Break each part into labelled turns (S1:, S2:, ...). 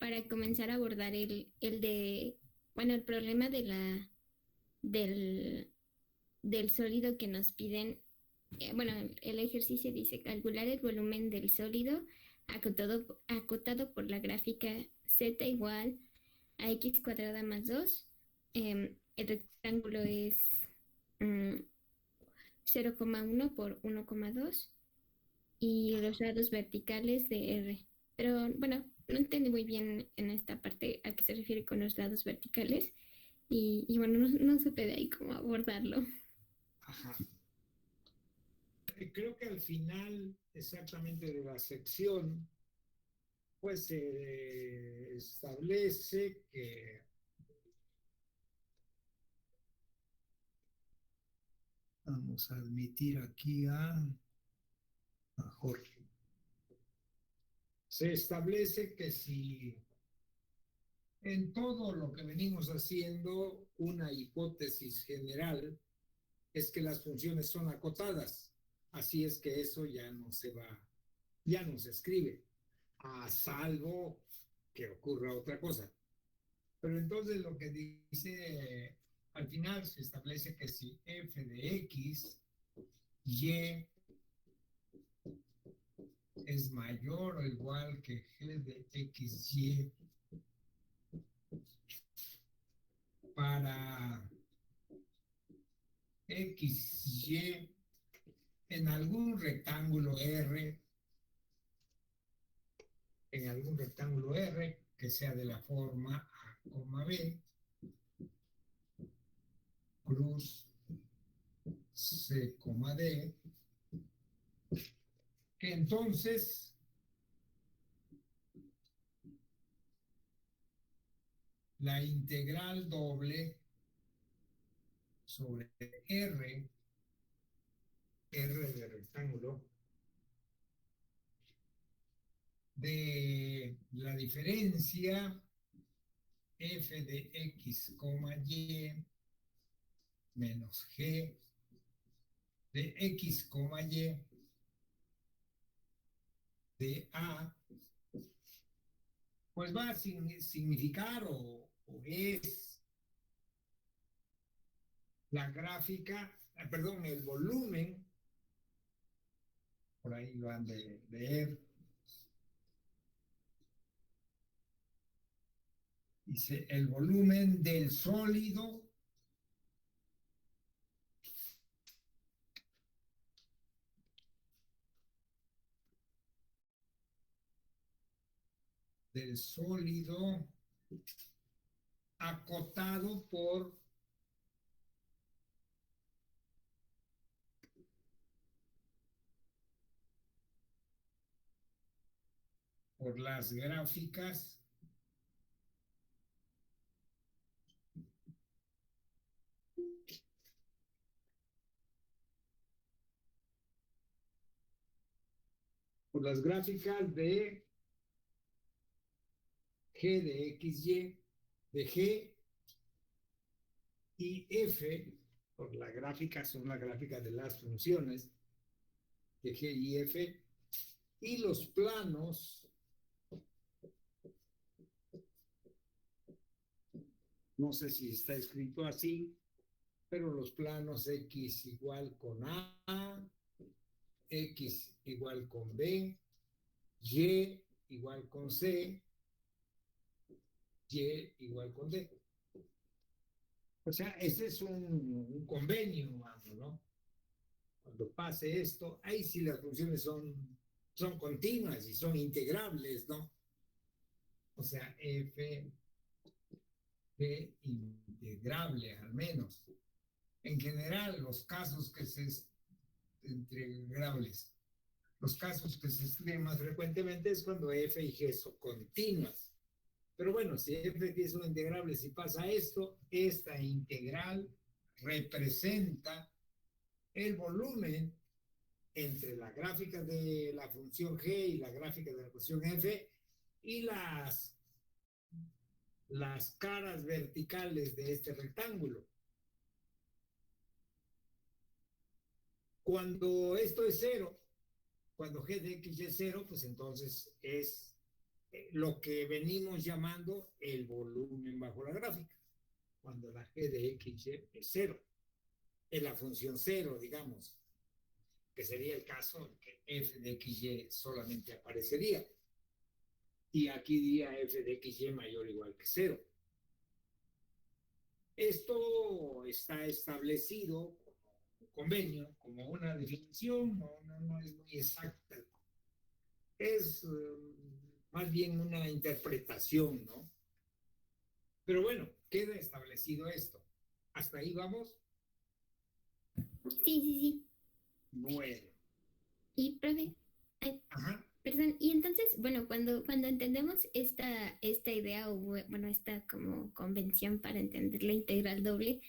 S1: para comenzar a abordar bueno, el problema del, del sólido que nos piden. Bueno, el ejercicio dice calcular el volumen del sólido acotado por la gráfica z igual a x cuadrada más 2. El rectángulo es mm, 0,1 por 1,2 y los lados verticales de R. Pero bueno, no entendí muy bien en esta parte a qué se refiere con los lados verticales y bueno, no supe de ahí cómo abordarlo.
S2: Ajá. Creo que al final exactamente de la sección, pues se establece que, vamos a admitir aquí a Jorge, se establece que si en todo lo que venimos haciendo, una hipótesis general es que las funciones son acotadas, así es que eso ya no se va, ya no se escribe, a salvo que ocurra otra cosa. Pero entonces lo que dice, al final se establece que si f de x, y es mayor o igual que g de x, y para x, y en algún rectángulo R, que sea de la forma A, B, cruz C, D, que entonces la integral doble sobre R de rectángulo, de la diferencia f de x, y menos g de x, y de a, pues va a significar o es la gráfica, perdón, el volumen, por ahí lo han de leer, dice el volumen del sólido acotado por las gráficas de g de x, y, de g y f, por la gráfica, son la gráfica de las funciones de g y f, y los planos, no sé si está escrito así, pero los planos x igual con a, x igual con b, y igual con c, y igual con d. O sea, ese es un convenio, vamos, ¿no? Cuando pase esto, ahí sí las funciones son continuas y son integrables, ¿no? O sea, f de integrable al menos. En general, los casos que se integrables, los casos que se estudian más frecuentemente es cuando f y g son continuas. Pero bueno, si f es una integrable, si pasa esto, esta integral representa el volumen entre la gráfica de la función g y la gráfica de la función f y las caras verticales de este rectángulo. Cuando esto es cero, cuando g de x es cero, pues entonces es lo que venimos llamando el volumen bajo la gráfica, cuando la g de x es cero, es la función cero, digamos, que sería el caso que f de xy solamente aparecería. Y aquí diría f de xy mayor o igual que cero. Esto está establecido como un convenio, como una definición, no es muy exacta. Es más bien una interpretación, ¿no? Pero bueno, queda establecido esto. ¿Hasta ahí vamos?
S1: Sí, sí, sí.
S2: Bueno.
S1: Y, profe, ay,
S2: Ajá.
S1: perdón, y entonces, bueno, cuando entendemos esta idea o, bueno, esta como convención para entender la integral doble,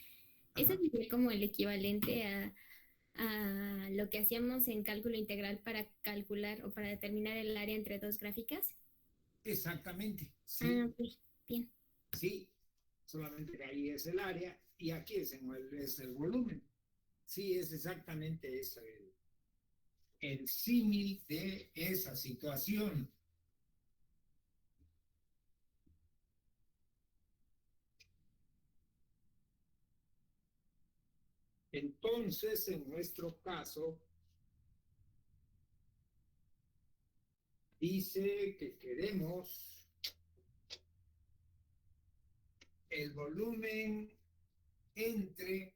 S1: eso
S2: Ajá.
S1: sería como el equivalente a lo que hacíamos en cálculo integral para calcular o para determinar el área entre dos gráficas.
S2: Exactamente.
S1: Ah,
S2: Sí,
S1: ok, bien.
S2: sí. Solamente que ahí es el área y aquí es el volumen. Sí, es exactamente eso, el símil de esa situación. Entonces, en nuestro caso, dice que queremos el volumen entre,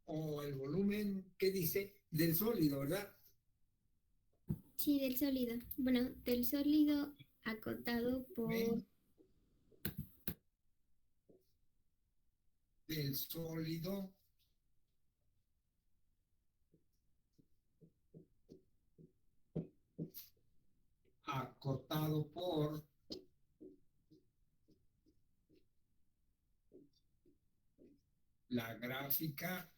S2: o el volumen, ¿qué dice? Del sólido, ¿verdad?
S1: Sí, del sólido. Bueno, del sólido acotado por...
S2: Volumen del sólido acotado por la gráfica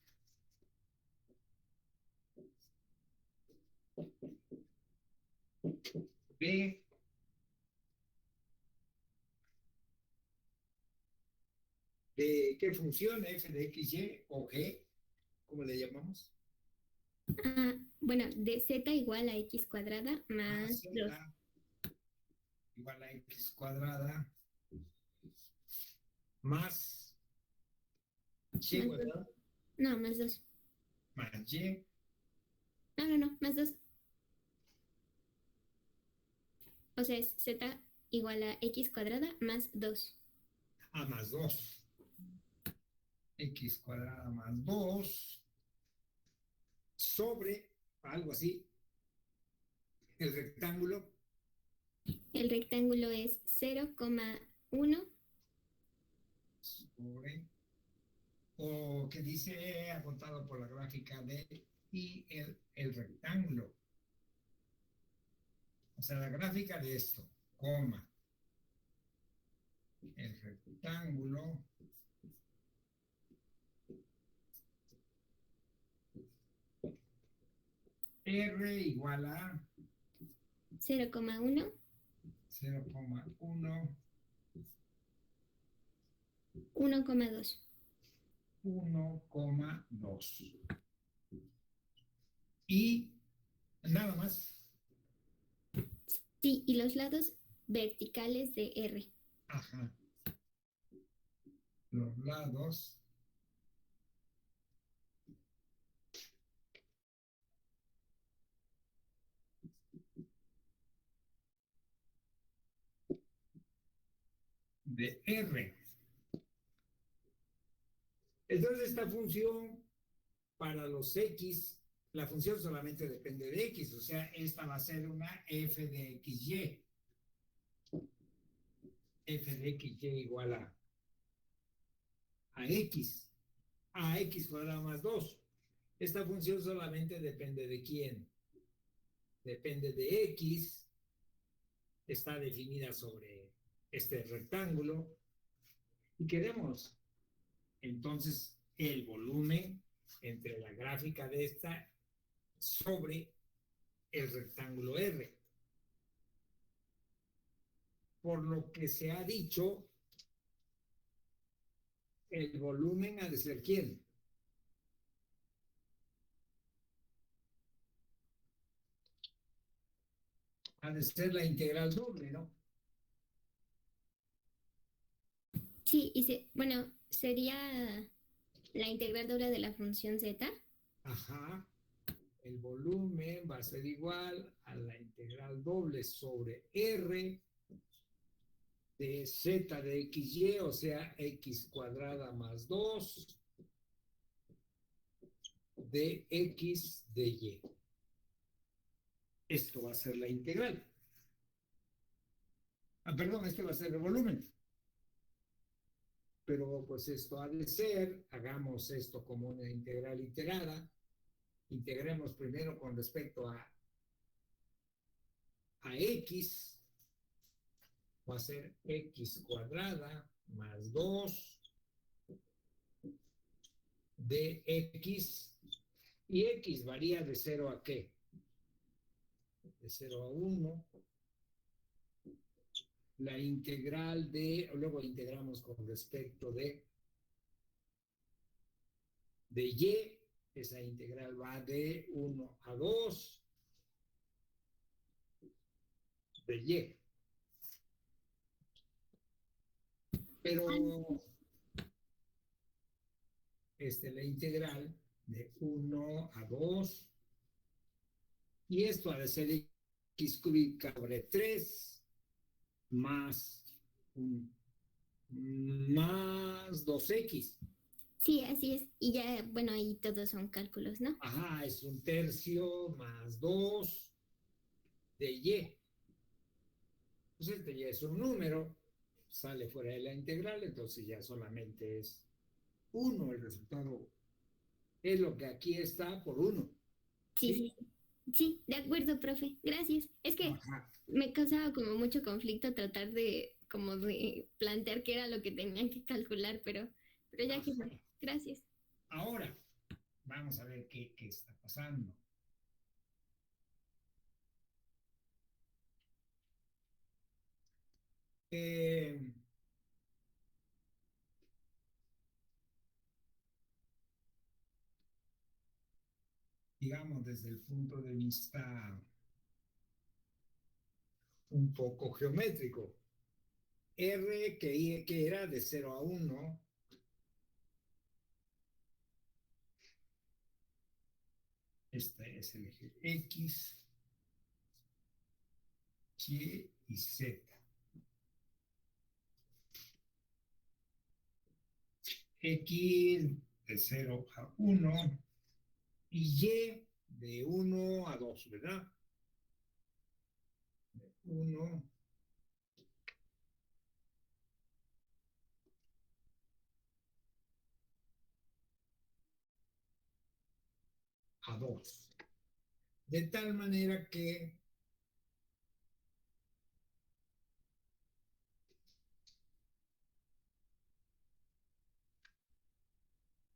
S2: B de qué función, f de x, y o g, ¿cómo le llamamos?
S1: Ah, bueno, de z igual a x cuadrada
S2: A
S1: más
S2: z
S1: 2.
S2: igual a x cuadrada más y,
S1: Más 2.
S2: ¿verdad?
S1: No, más 2.
S2: Más y
S1: No, no, no, más 2. O sea, es z igual a x cuadrada más 2.
S2: a más 2. X cuadrada más 2 sobre algo así, el rectángulo
S1: El rectángulo es 0,1.
S2: sobre, o que dice apuntado por la gráfica de y el rectángulo. O sea, la gráfica de esto, coma, el rectángulo R igual a
S1: 0,1.
S2: 0,1,
S1: 1,2.
S2: 1,2. Y nada más.
S1: Sí, y los lados verticales de R.
S2: Ajá. Los lados de R. Entonces esta función para los X, la función solamente depende de X, o sea, esta va a ser una f de XY. F de XY igual a X, a X cuadrado más 2. Esta función solamente depende de quién. Depende de X, está definida sobre este rectángulo y queremos entonces el volumen entre la gráfica de esta sobre el rectángulo R. Por lo que se ha dicho, el volumen ha de ser quién. Ha de ser la integral doble, ¿no?
S1: Sí, bueno, sería la integral doble de la función z.
S2: Ajá, el volumen va a ser igual a la integral doble sobre R de z de xy, o sea, x cuadrada más 2 de x de y. Esto va a ser la integral. Perdón, este va a ser el volumen. Pero pues esto ha de ser, hagamos esto como una integral iterada. Integremos primero con respecto a x, va a ser x cuadrada más 2 de x, y x varía de 0 a qué? De 0 a 1. La integral de, luego integramos con respecto de y, esa integral va de 1 a 2 de y. Pero la integral de 1 a 2, y esto ha de ser x cúbica sobre 3 más, más 2x.
S1: Sí, así es. Y ya, bueno, ahí todos son cálculos, ¿no?
S2: Ajá, es un tercio más 2 de y. Pues este ya es un número, sale fuera de la integral, entonces ya solamente es 1. El resultado es lo que aquí está por 1.
S1: Sí,
S2: ¿Sí?
S1: sí, sí. Sí, de acuerdo, profe. Gracias. Es que
S2: Ajá.
S1: me causaba como mucho conflicto tratar de como de plantear qué era lo que tenían que calcular, pero ya que
S2: Ajá.
S1: gracias.
S2: Ahora, vamos a ver qué está pasando. Eh, digamos, desde el punto de vista un poco geométrico. R que era de 0 a 1, este es el eje X, Y y Z. X de 0 a 1 y Y de 1 a 2, ¿verdad? De 1 a 2. De tal manera que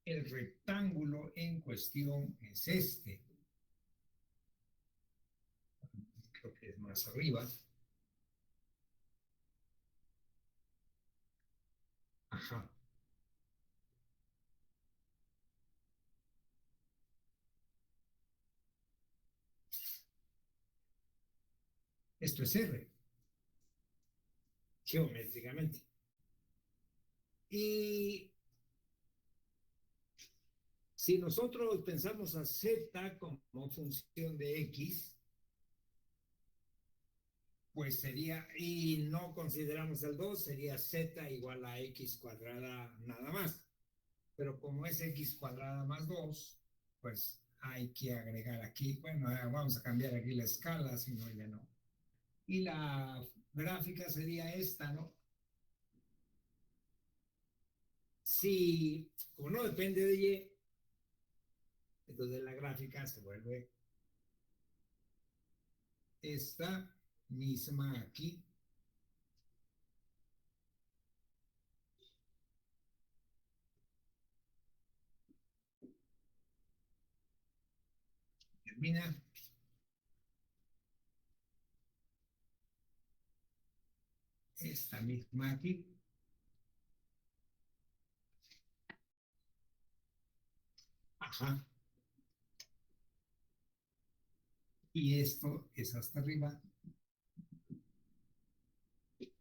S2: el rectángulo en cuestión es este. Creo que es más arriba. Ajá. Esto es R, geométricamente. Y si nosotros pensamos a Z como función de X, pues sería, y no consideramos el 2, sería Z igual a X cuadrada nada más. Pero como es X cuadrada más 2, pues hay que agregar aquí, bueno, vamos a cambiar aquí la escala, si no, ya no. Y la gráfica sería esta, ¿no? Si, como no depende de Y, entonces la gráfica se vuelve esta misma aquí. Termina esta misma aquí. Ajá. Y esto es hasta arriba.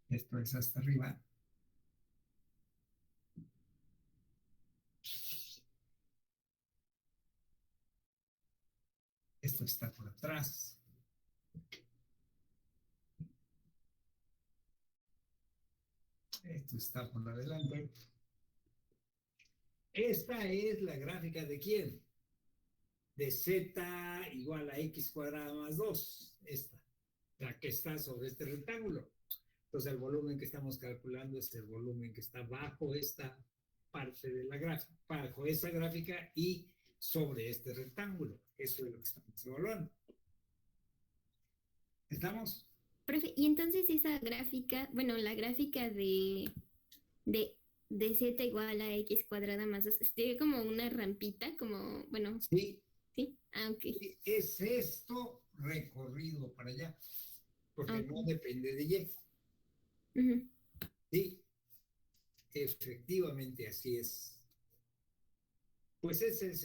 S2: Esto es hasta arriba. Esto está por atrás. Esto está por adelante. Esta es la gráfica de quién? De z igual a x cuadrada más 2. Esta, la que está sobre este rectángulo. Entonces el volumen que estamos calculando es el volumen que está bajo esta parte de la gráfica, bajo esa gráfica y sobre este rectángulo. Eso es lo que estamos evaluando. ¿Estamos?
S1: Profe, y entonces esa gráfica, bueno, la gráfica de, de z igual a x cuadrada más 2, tiene como una rampita, como, bueno,
S2: Sí.
S1: ¿sí? Ah, ok.
S2: Es esto recorrido para allá, porque
S1: Okay.
S2: no depende de Y.
S1: Uh-huh.
S2: Sí, efectivamente así es. Pues ese es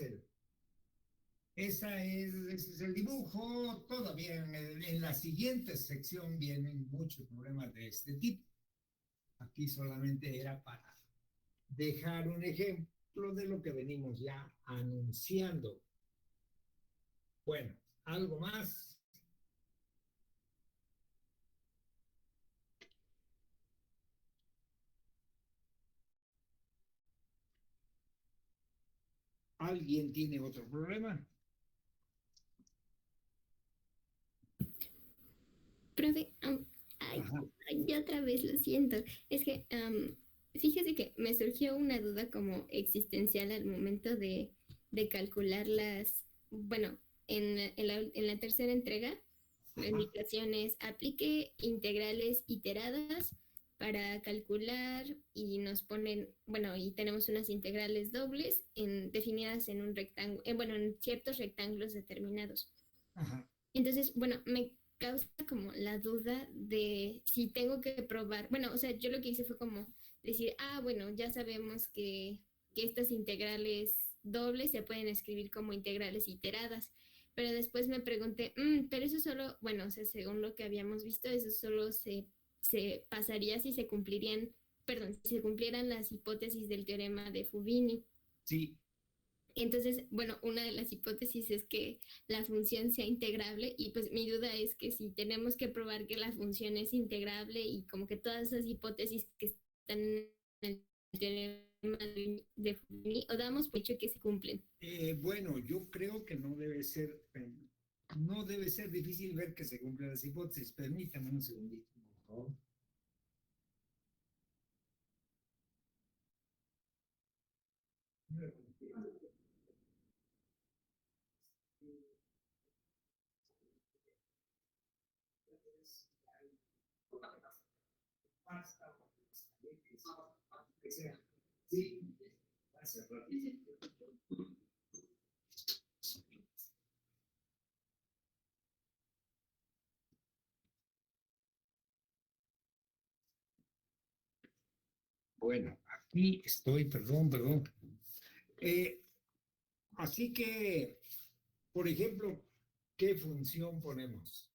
S2: el dibujo. Todavía en la siguiente sección vienen muchos problemas de este tipo. Aquí solamente era para dejar un ejemplo de lo que venimos ya anunciando. Bueno, ¿algo más? ¿Alguien tiene otro problema?
S1: Profe, ay, ay, otra vez lo siento. Es que, fíjese que me surgió una duda como existencial al momento de calcular las, bueno, en la tercera entrega, la indicación es aplique integrales iteradas para calcular y nos ponen, bueno, y tenemos unas integrales dobles definidas en un rectángulo, bueno, en ciertos rectángulos determinados.
S2: Ajá.
S1: Entonces, bueno, me causa como la duda de si tengo que probar, bueno, o sea, yo lo que hice fue como decir, bueno, ya sabemos que estas integrales dobles se pueden escribir como integrales iteradas, pero después me pregunté, pero eso solo, bueno, o sea, según lo que habíamos visto, eso solo se pasaría si se cumplirían, perdón, si se cumplieran las hipótesis del teorema de Fubini.
S2: Sí.
S1: Entonces, bueno, una de las hipótesis es que la función sea integrable y pues mi duda es que si tenemos que probar que la función es integrable y como que todas esas hipótesis que están en el teorema de Fubini o damos por hecho que se cumplen.
S2: Bueno, yo creo que no debe ser difícil ver que se cumplen las hipótesis. Permítame un segundito, por favor. Sí, gracias. Bueno, aquí estoy, perdón. Así que, por ejemplo, ¿qué función ponemos?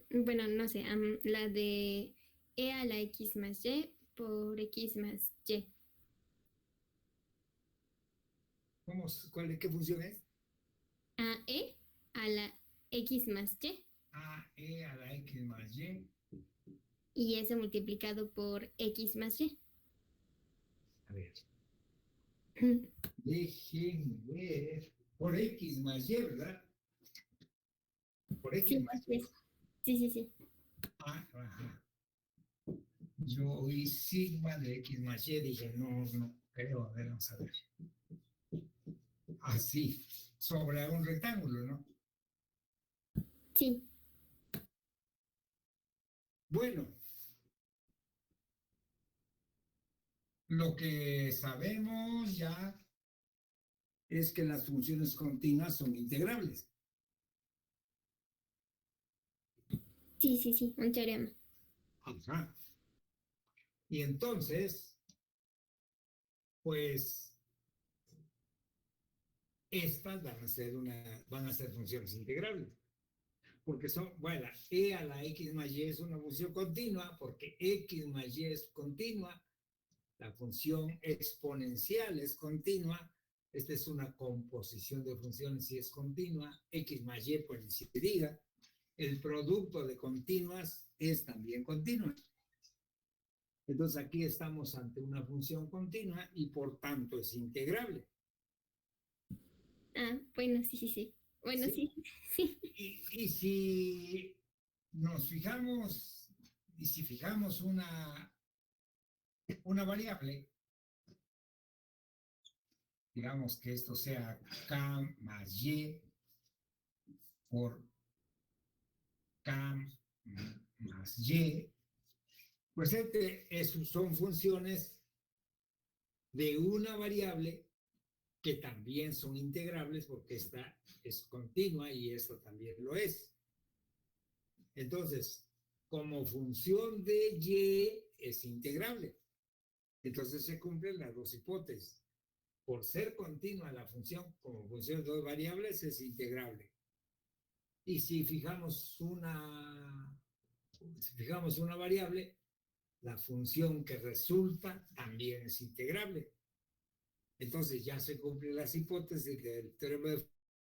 S1: Bueno, no sé, la de e a la x más y por x más y.
S2: ¿Qué función es?
S1: A e a la x más y.
S2: E a la x más y.
S1: Y eso multiplicado por x más y.
S2: A ver. Dejen ver. Por x más y, ¿verdad? Por x
S1: Sí,
S2: más y.
S1: sí.
S2: Ajá. Yo oí sigma de x más y, dije, no creo, a ver, vamos a ver. Así, sobre un rectángulo, ¿no?
S1: Sí.
S2: Bueno, lo que sabemos ya es que las funciones continuas son integrables.
S1: Sí, un teorema.
S2: Ajá. Y entonces, pues, estas van a ser funciones integrables. Porque son, bueno, e a la x más y es una función continua, porque x más y es continua, la función exponencial es continua, Esta es una composición de funciones si es continua, x más y por si se diga. El producto de continuas es también continua. Entonces aquí estamos ante una función continua y por tanto es integrable.
S1: Ah, bueno, sí, sí, sí. Bueno,
S2: ¿Sí?
S1: sí, sí.
S2: Y si nos fijamos, y si fijamos una variable, digamos que esto sea k más y por k más y, pues son funciones de una variable que también son integrables porque esta es continua y esta también lo es. Entonces, como función de y es integrable. Entonces se cumplen las dos hipótesis. Por ser continua la función como función de dos variables es integrable. Y si fijamos una variable, la función que resulta también es integrable. Entonces ya se cumplen las hipótesis del teorema de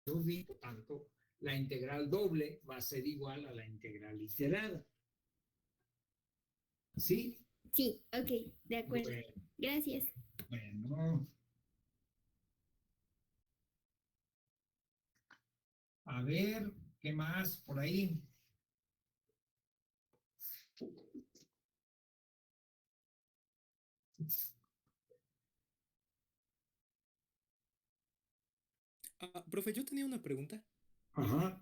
S2: Foucault, por tanto, la integral doble va a ser igual a la integral iterada. ¿Sí?
S1: Sí, ok, de acuerdo.
S2: Bueno,
S1: Gracias.
S2: bueno. A ver, ¿qué más por ahí?
S3: Profe, yo tenía una pregunta.
S2: Ajá,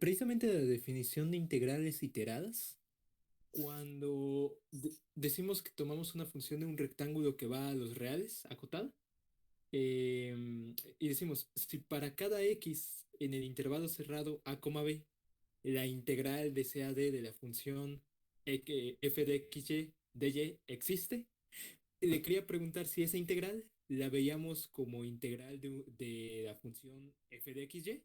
S3: Precisamente de la definición de integrales iteradas, cuando decimos que tomamos una función de un rectángulo que va a los reales, acotada, y decimos, si para cada x en el intervalo cerrado a, b, la integral de CAD de la función f de xy de y existe, le quería preguntar si esa integral la veíamos como integral de la función f de xy,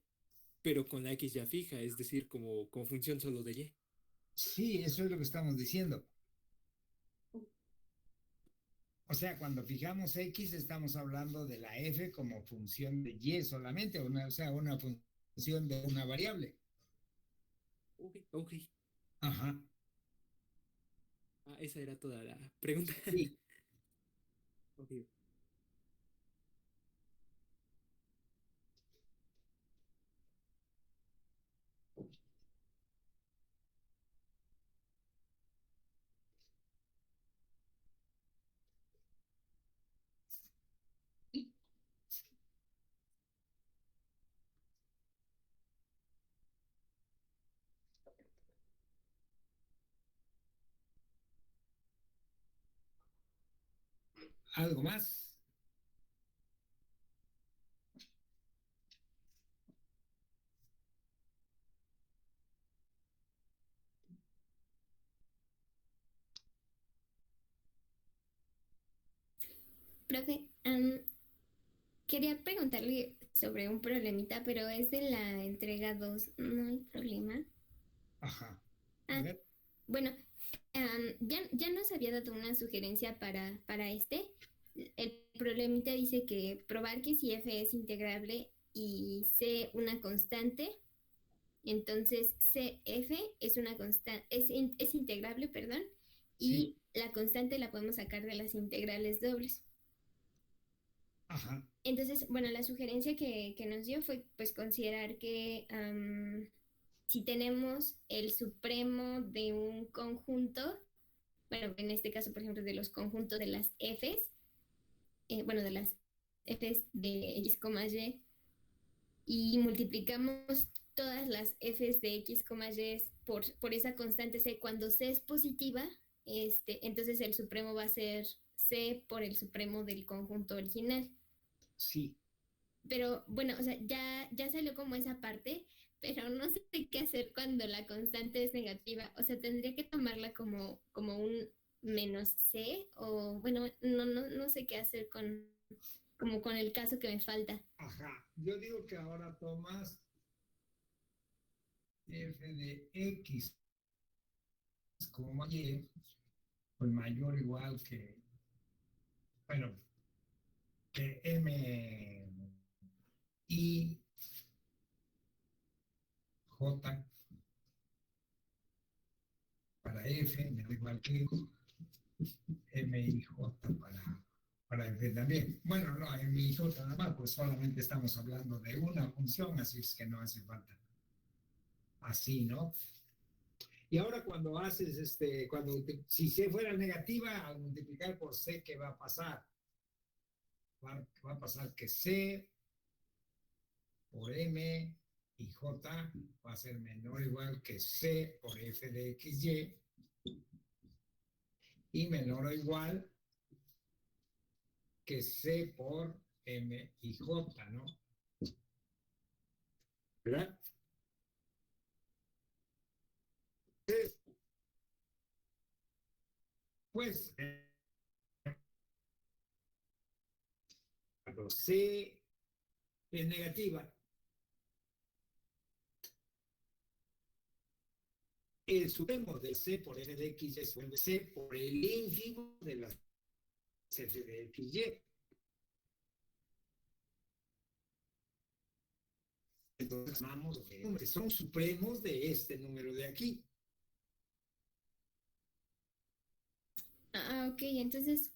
S3: pero con la x ya fija, es decir, como función solo de y.
S2: sí, eso es lo que estamos diciendo. O sea, cuando fijamos x estamos hablando de la f como función de y solamente, o sea, una función de una variable.
S3: Ok, ok.
S2: Ajá,
S3: Esa era toda la pregunta.
S2: sí.
S3: Ok.
S2: ¿Algo más?
S1: Profe, quería preguntarle sobre un problemita, pero es de la entrega 2. No hay problema.
S2: Ajá. A
S1: Ah,
S2: ver,
S1: bueno, ya nos había dado una sugerencia para este. El problemita dice que probar que si f es integrable y c una constante, entonces cf es una constante, es integrable, perdón,
S2: sí,
S1: y la constante la podemos sacar de las integrales dobles.
S2: ajá,
S1: Entonces, bueno, la sugerencia que nos dio fue pues considerar que si tenemos el supremo de un conjunto, bueno, en este caso, por ejemplo, de los conjuntos de las f's, bueno, de las f's de x, y multiplicamos todas las f's de x, y por esa constante c, cuando c es positiva, entonces el supremo va a ser c por el supremo del conjunto original.
S2: sí.
S1: Pero bueno, o sea, ya salió como esa parte, pero no sé qué hacer cuando la constante es negativa. O sea, tendría que tomarla como un menos c, o bueno, no sé qué hacer como con el caso que me falta.
S2: Ajá. Yo digo que ahora tomas f de x como y, pues mayor o igual que bueno, M I J para F, me da igual que M y J para F también. Bueno, no, M y J nada más, pues solamente estamos hablando de una función, así es que no hace falta. Así, ¿no? Y ahora cuando haces, si C fuera negativa, al multiplicar por C, ¿qué va a pasar? Va a pasar que C por M y J va a ser menor o igual que C por F de XY y menor o igual que C por M y J, ¿no? ¿Verdad? Pues, cuando C es negativa, el supremo de C por F de X es vuelve C por el ínfimo de las F de XY. Entonces, vamos, que son supremos de este número de aquí.
S1: Ah, ok, entonces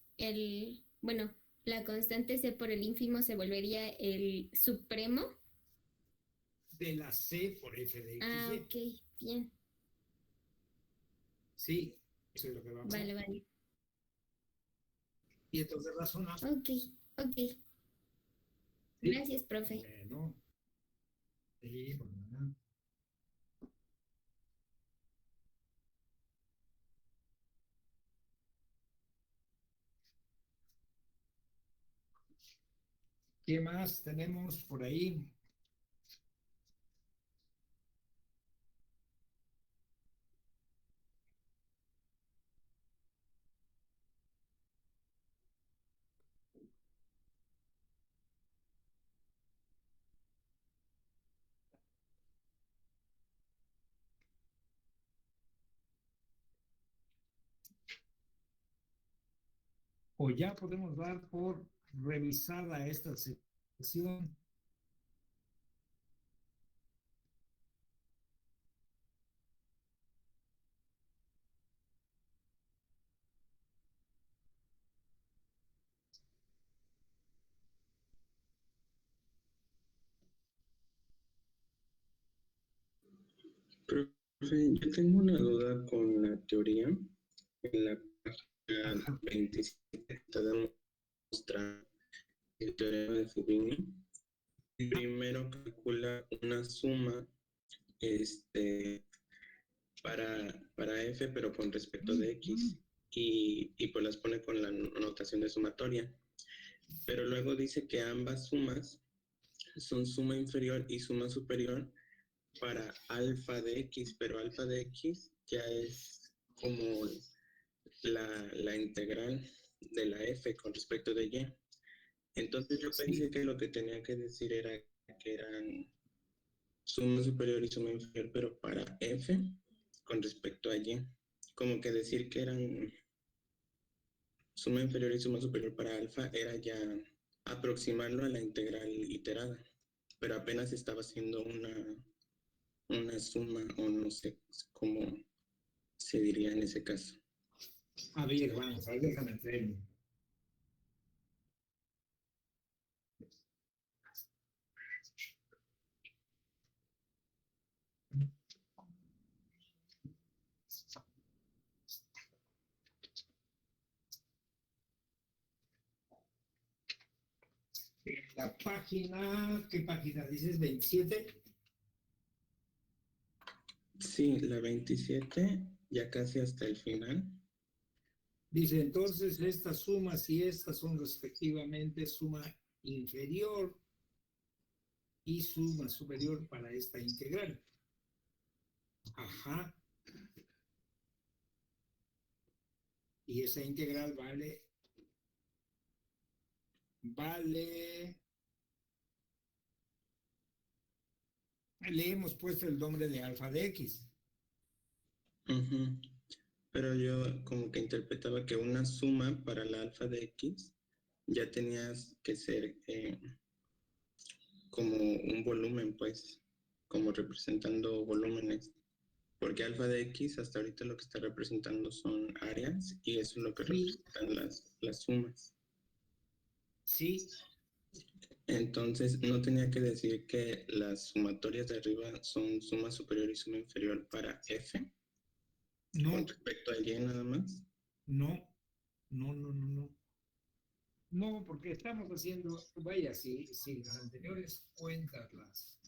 S1: bueno, la constante C por el ínfimo se volvería el supremo.
S2: De la C por F de XY.
S1: Ah, ok, bien.
S2: Sí, eso es lo que vamos a
S1: Vale,
S2: hacer.
S1: vale.
S2: Y entonces razonamos.
S1: Ok, ok.
S2: ¿Sí?
S1: Gracias, profe.
S2: Bueno, sí, bueno. ¿Qué más tenemos por ahí? O ya podemos dar por revisada esta sección.
S4: Profe, yo tengo una duda con la teoría. En la página
S2: Ajá.
S4: 27 está demostrado el teorema de Fubini. Primero calcula una suma para f, pero con respecto de x, y pues las pone con la notación de sumatoria. Pero luego dice que ambas sumas son suma inferior y suma superior para alfa de x, pero alfa de x ya es como la integral de la f con respecto de y. Entonces yo pensé que lo que tenía que decir era que eran suma superior y suma inferior, pero para f con respecto a y. Como que decir que eran suma inferior y suma superior para alfa era ya aproximarlo a la integral iterada, pero apenas estaba haciendo una suma, o no sé cómo se diría en ese caso.
S2: A ver, vamos, a ver, déjame ver. La página, ¿qué página dices? 27.
S4: Sí, la 27, ya casi hasta el final.
S2: Dice entonces estas sumas y estas son respectivamente suma inferior y suma superior para esta integral. Ajá. Y esa integral le hemos puesto el nombre de alfa de x.
S4: Pero yo como que interpretaba que una suma para la alfa de x ya tenías que ser como un volumen, pues, como representando volúmenes. Porque alfa de X hasta ahorita lo que está representando son áreas y eso es lo que
S2: Sí,
S4: representan las sumas.
S2: sí,
S4: Entonces, no tenía que decir que las sumatorias de arriba son suma superior y suma inferior para F con
S2: no,
S4: respecto a Y nada más.
S2: no, no, no, no, no. No, porque estamos haciendo, vaya, si las anteriores cuentas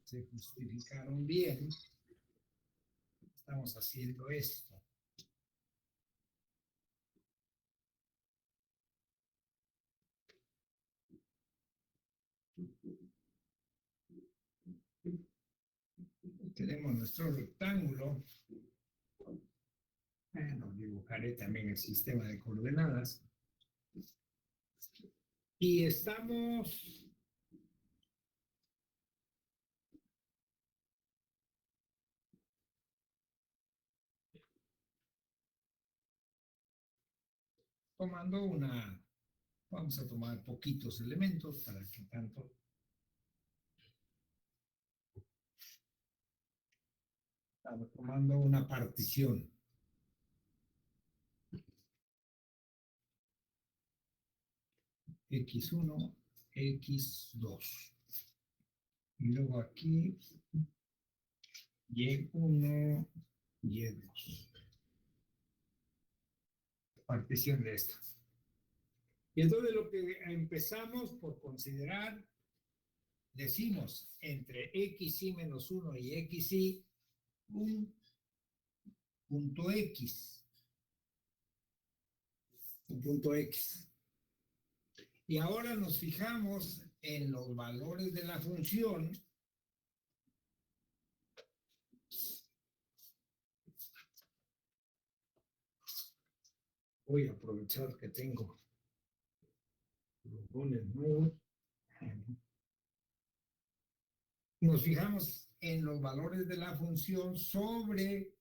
S2: se justificaron bien, estamos haciendo esto. Tenemos nuestro rectángulo. Bueno, dibujaré también el sistema de coordenadas. Y estamos tomando vamos a tomar poquitos elementos para que tanto. Estamos tomando una partición. X1, X2. Y luego aquí, Y1, Y2. Partición de esto. Y entonces lo que empezamos por considerar, decimos entre xy menos 1 y xy, un punto X. Un punto X. Y ahora nos fijamos en los valores de la función. Voy a aprovechar que tengo plumones nuevos. Nos fijamos en los valores de la función sobre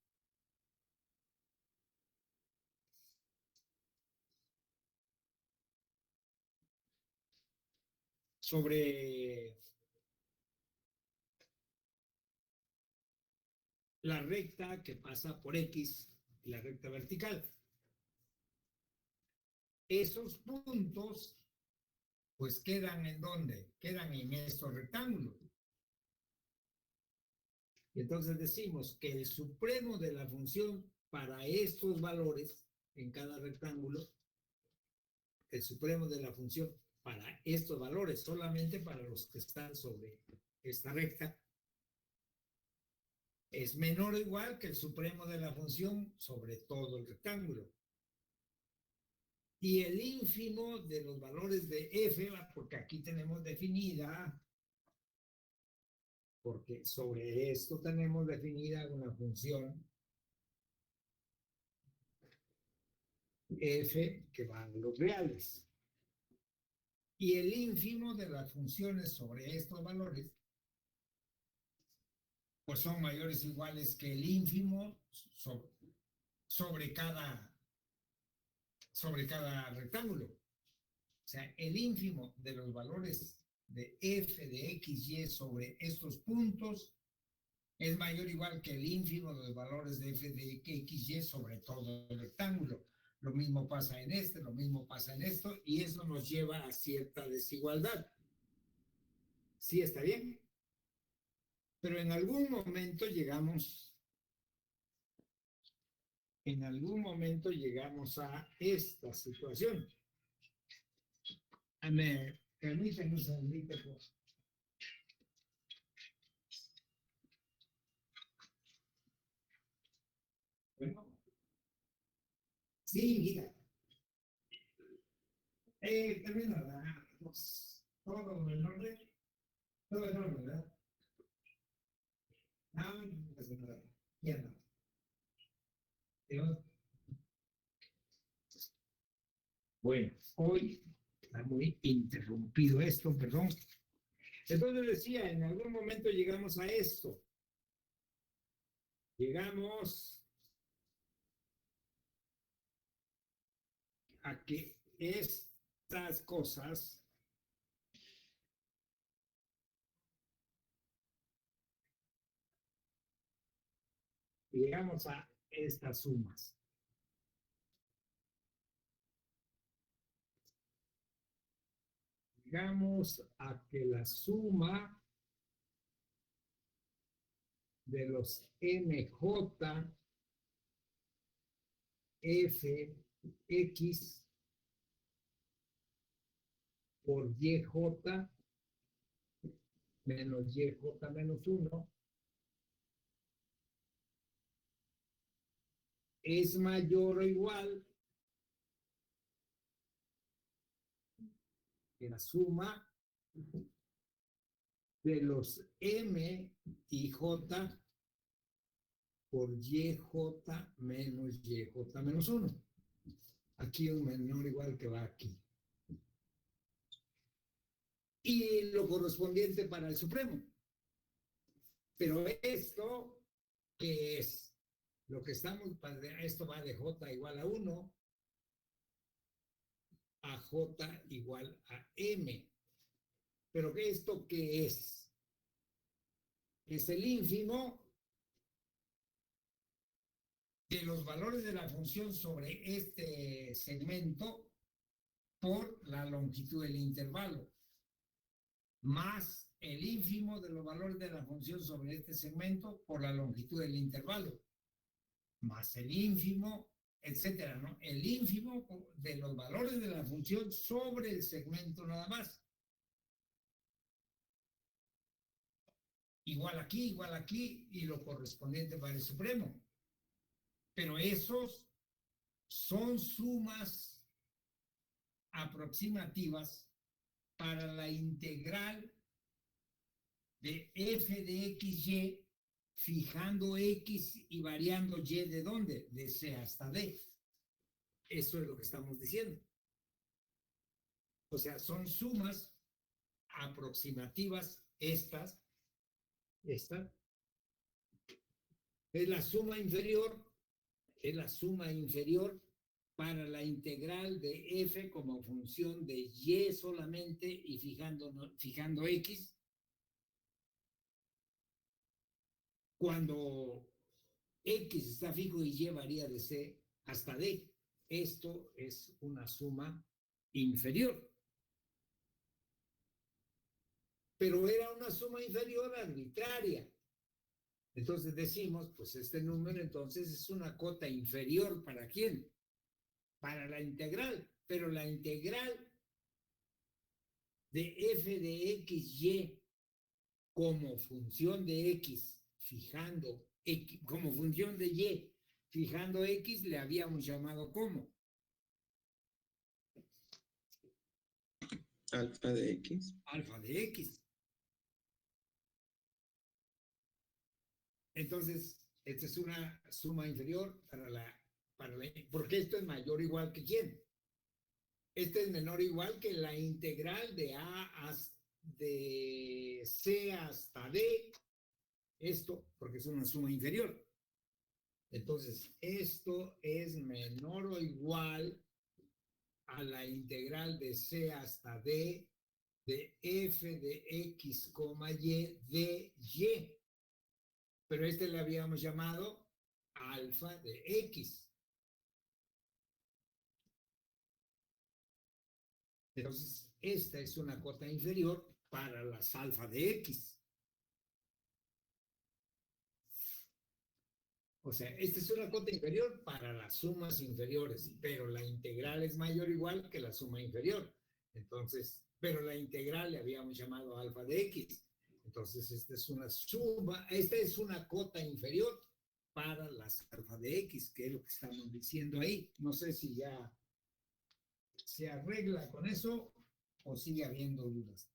S2: la recta que pasa por X y la recta vertical. Esos puntos, pues quedan ¿en dónde? Quedan en estos rectángulos. Y entonces decimos que el supremo de la función para estos valores en cada rectángulo, el supremo de la función para estos valores, solamente para los que están sobre esta recta, es menor o igual que el supremo de la función sobre todo el rectángulo. Y el ínfimo de los valores de f, porque aquí tenemos definida, porque sobre esto tenemos definida una función f que va a los reales. Y el ínfimo de las funciones sobre estos valores, pues son mayores o iguales que el ínfimo sobre cada rectángulo. O sea, el ínfimo de los valores de f de x, y sobre estos puntos es mayor o igual que el ínfimo de los valores de f de x, y sobre todo el rectángulo. Lo mismo pasa en este, lo mismo pasa en esto, y eso nos lleva a cierta desigualdad. ¿Sí está bien? Pero en algún momento llegamos a esta situación. Me permiten un segundito, por favor. Bueno. Sí, mira. Termino, todo en orden. Todo en orden, ¿verdad? No, no pasa nada. Ya no. Bueno, hoy está muy interrumpido esto, perdón. Entonces decía, en algún momento llegamos a esto. Llegamos a que es estas cosas llegamos a estas sumas. Llegamos a que la suma de los MJ, FX por YJ menos YJ menos 1 es mayor o igual que la suma de los M y J por YJ menos YJ menos 1. Aquí un menor igual que va aquí. Y lo correspondiente para el supremo. Pero esto, ¿qué es? Lo que estamos, esto va de J igual a 1 a J igual a M. Pero ¿esto qué es? Es el ínfimo de los valores de la función sobre este segmento por la longitud del intervalo, más el ínfimo de los valores de la función sobre este segmento por la longitud del intervalo, más el ínfimo, etcétera, ¿no? El ínfimo de los valores de la función sobre el segmento nada más. Igual aquí, y lo correspondiente para el supremo. Pero esos son sumas aproximativas para la integral de f de xy, fijando x y variando y de dónde, de c hasta d. Eso es lo que estamos diciendo. O sea, son sumas aproximativas esta es la suma inferior, para la integral de f como función de y solamente y fijando x, cuando x está fijo y y varía de c hasta d. Esto es una suma inferior. Pero era una suma inferior arbitraria. Entonces decimos, pues este número entonces es una cota inferior, ¿para quién? Para la integral, pero la integral de f de xy como función de x, fijando x, como función de y, fijando x, le habíamos llamado ¿cómo?
S4: Alfa de x.
S2: Alfa de x. Entonces, esta es una suma inferior porque esto es mayor o igual que ¿quién? Este es menor o igual que la integral de de C hasta D, esto, porque es una suma inferior. Entonces, esto es menor o igual a la integral de C hasta D de f de x, y de y. Pero este le habíamos llamado alfa de x. Entonces, esta es una cota inferior para las alfa de x. O sea, esta es una cota inferior para las sumas inferiores, pero la integral es mayor o igual que la suma inferior. Entonces, pero la integral le habíamos llamado alfa de x. Entonces, esta es una suma, esta es una cota inferior para las alfa de x, que es lo que estamos diciendo ahí. No sé si ya se arregla con eso o sigue habiendo dudas.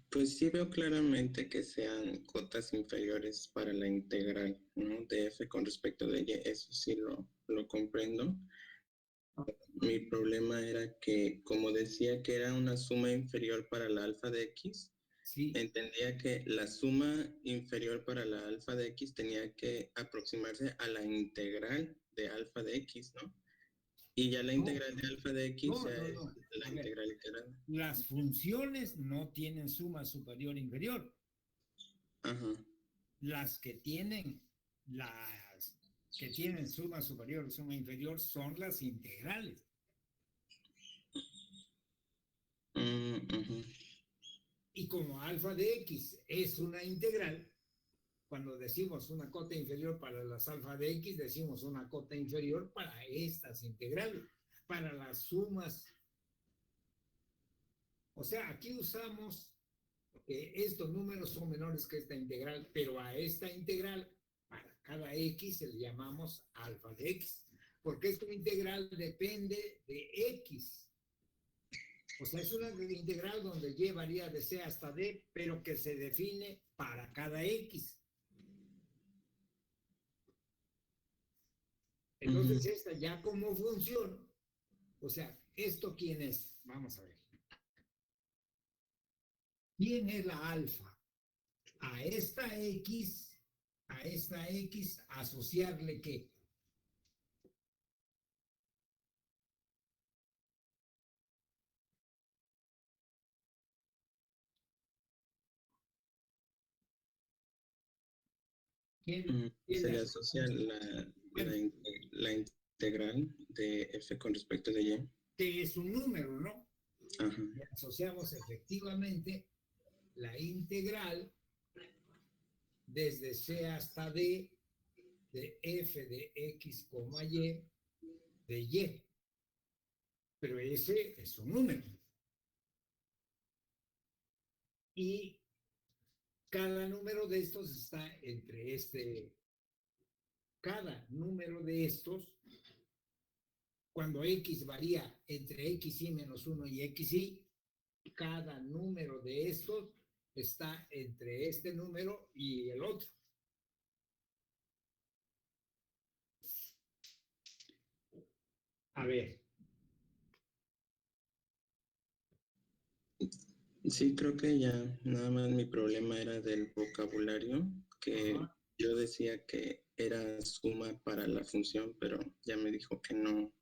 S4: Pues sí veo claramente que sean cotas inferiores para la integral, ¿no? De f con respecto de y, eso sí lo comprendo. Mi problema era que, como decía que era una suma inferior para la alfa de x,
S2: sí,
S4: entendía que la suma inferior para la alfa de x tenía que aproximarse a la integral de alfa de x, ¿no? Y ya la
S2: No,
S4: integral de alfa de x
S2: no,
S4: ya
S2: no,
S4: es
S2: no.
S4: la
S2: A ver,
S4: integral literal.
S2: las funciones no tienen suma superior e inferior.
S4: Ajá.
S2: Las que tienen suma superior o suma inferior son las integrales.
S4: Ujú.
S2: Y como alfa de x es una integral, cuando decimos una cota inferior para las alfa de x, decimos una cota inferior para estas integrales, para las sumas. O sea, aquí usamos que estos números son menores que esta integral, pero a esta integral, para cada x, se le llamamos alfa de x, porque esta integral depende de x. O sea, es una integral donde y varía de c hasta d, pero que se define para cada x. Entonces, esta ya como función, o sea, ¿esto quién es? Vamos a ver. ¿Quién es la alfa? A esta x, asociarle qué? ¿Quién
S4: Se
S2: le
S4: le
S2: asocia?
S4: asocia
S2: Bueno,
S4: la integral de f con respecto de y.
S2: que es un número, ¿no?
S4: Ajá.
S2: Le asociamos efectivamente la integral desde c hasta d de f de x, y de y. Pero ese es un número. Y cada número de estos está entre cada número de estos, cuando x varía entre xy menos 1 y xy, cada número de estos está entre este número y el otro. A ver.
S4: Sí, creo que ya nada más mi problema era del vocabulario, que
S2: Ajá.
S4: yo decía que era suma para la función, pero ya me dijo que no,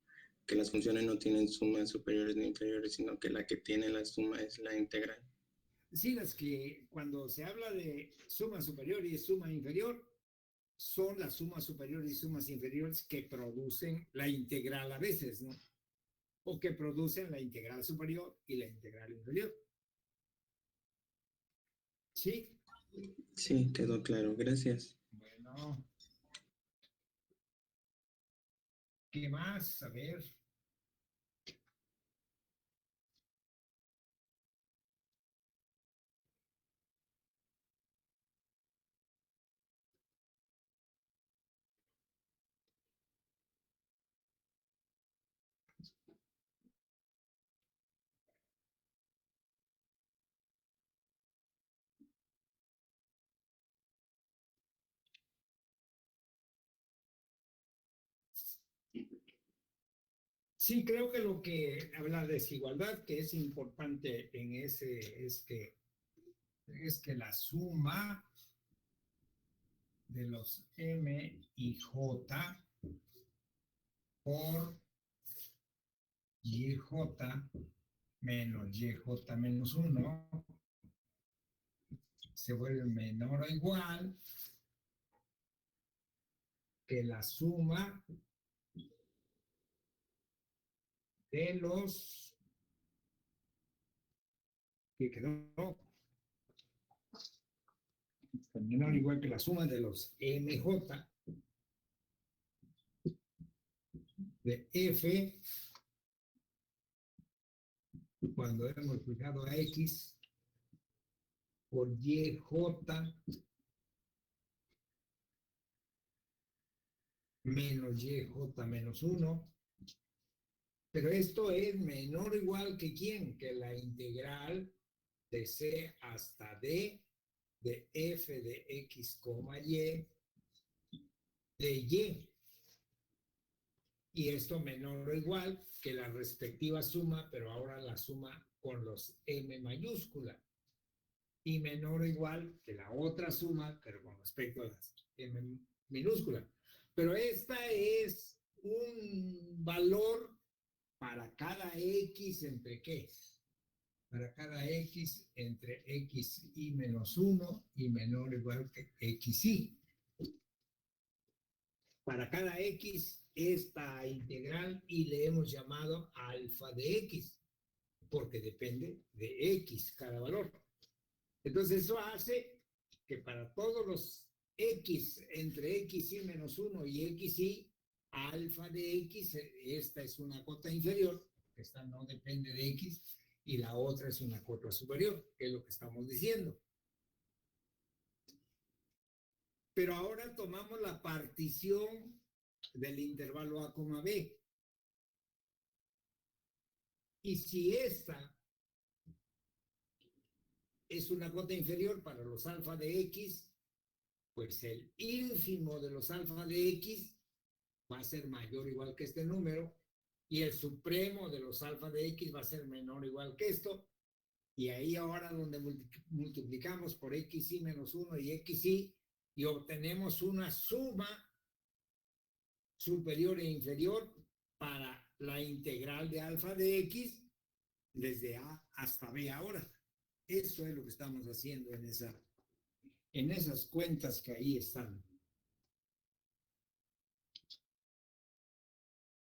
S4: que las funciones no tienen sumas superiores ni inferiores, sino que la que tiene la suma es la integral.
S2: Sí, las que cuando se habla de suma superior y suma inferior, son las sumas superiores y sumas inferiores que producen la integral a veces, ¿no? O que producen la integral superior y la integral inferior. ¿Sí?
S4: Sí, quedó claro, gracias.
S2: Bueno, ¿qué más? A ver. Sí, creo que lo que habla de desigualdad, que es importante en ese, es que la suma de los M y J por YJ menos YJ menos 1 se vuelve menor o igual que la suma de los que quedó menor o igual que la suma de los MJ de F cuando hemos fijado a X por YJ menos YJ menos 1. Pero esto es menor o igual que ¿quién? Que la integral de C hasta D de F de X, Y de Y. Y esto menor o igual que la respectiva suma, pero ahora la suma con los M mayúscula. Y menor o igual que la otra suma, pero con respecto a las M minúscula. Pero esta es un valor para cada X entre qué. Para cada X entre XY menos 1 y menor o igual que XY. Para cada X esta integral y le hemos llamado alfa de X, porque depende de X cada valor. Entonces eso hace que para todos los X entre XY menos 1 y XY, alfa de X, esta es una cota inferior, esta no depende de X, y la otra es una cota superior, que es lo que estamos diciendo. Pero ahora tomamos la partición del intervalo A, B. Y si esta es una cota inferior para los alfa de X, pues el ínfimo de los alfa de X va a ser mayor o igual que este número, y el supremo de los alfa de X va a ser menor o igual que esto, y ahí ahora donde multiplicamos por XY menos 1 y XY, y obtenemos una suma superior e inferior para la integral de alfa de X desde A hasta B ahora. Eso es lo que estamos haciendo en esas cuentas que ahí están.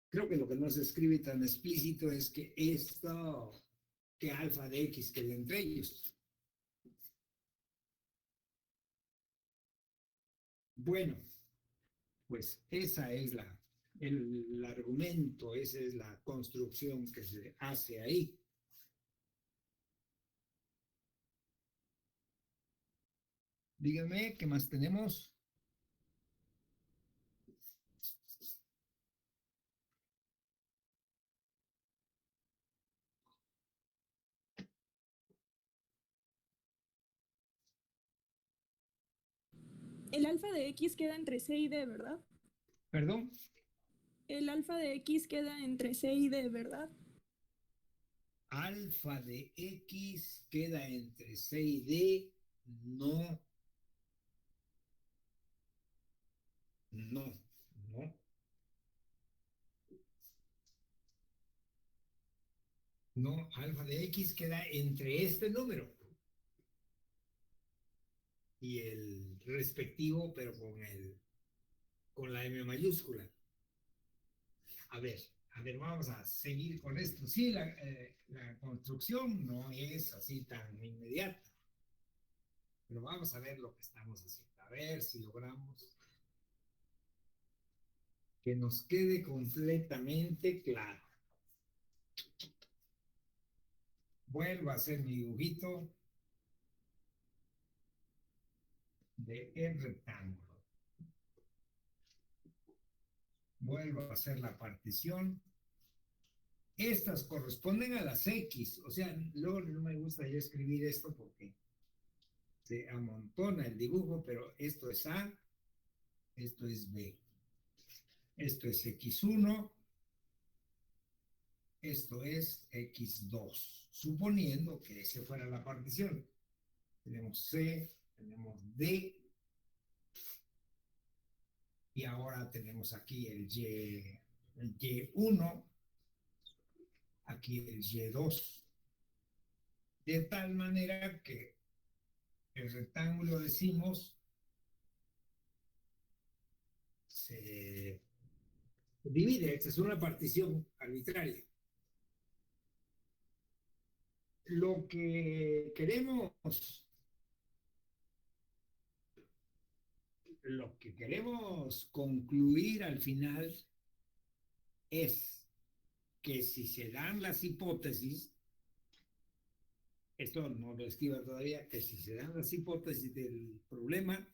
S2: Creo que lo que no se escribe tan explícito es que que alfa de X quede entre ellos. Bueno, pues esa es el argumento, esa es la construcción que se hace ahí. Díganme, ¿qué más tenemos?
S5: El alfa de X queda entre C y D, ¿verdad?
S2: ¿Perdón?
S5: El alfa de X queda entre C y D, ¿verdad?
S2: Alfa de X queda entre C y D. No. No. No. No, alfa de X queda entre este número y el respectivo, pero con la M mayúscula. A ver, vamos a seguir con esto. Sí, la construcción no es así tan inmediata, pero vamos a ver lo que estamos haciendo. A ver si logramos que nos quede completamente claro. Vuelvo a hacer mi dibujito de el rectángulo. Vuelvo a hacer la partición. Estas corresponden a las X, o sea, luego no me gusta yo escribir esto porque se amontona el dibujo, pero esto es A, esto es B. Esto es X1, esto es X2, suponiendo que esa fuera la partición. Tenemos C, tenemos D, y ahora tenemos aquí el Y1, aquí el Y2, de tal manera que el rectángulo, decimos, se divide. Esta es una partición arbitraria. Lo que queremos concluir al final es que si se dan las hipótesis, esto no lo escriba todavía, que si se dan las hipótesis del problema,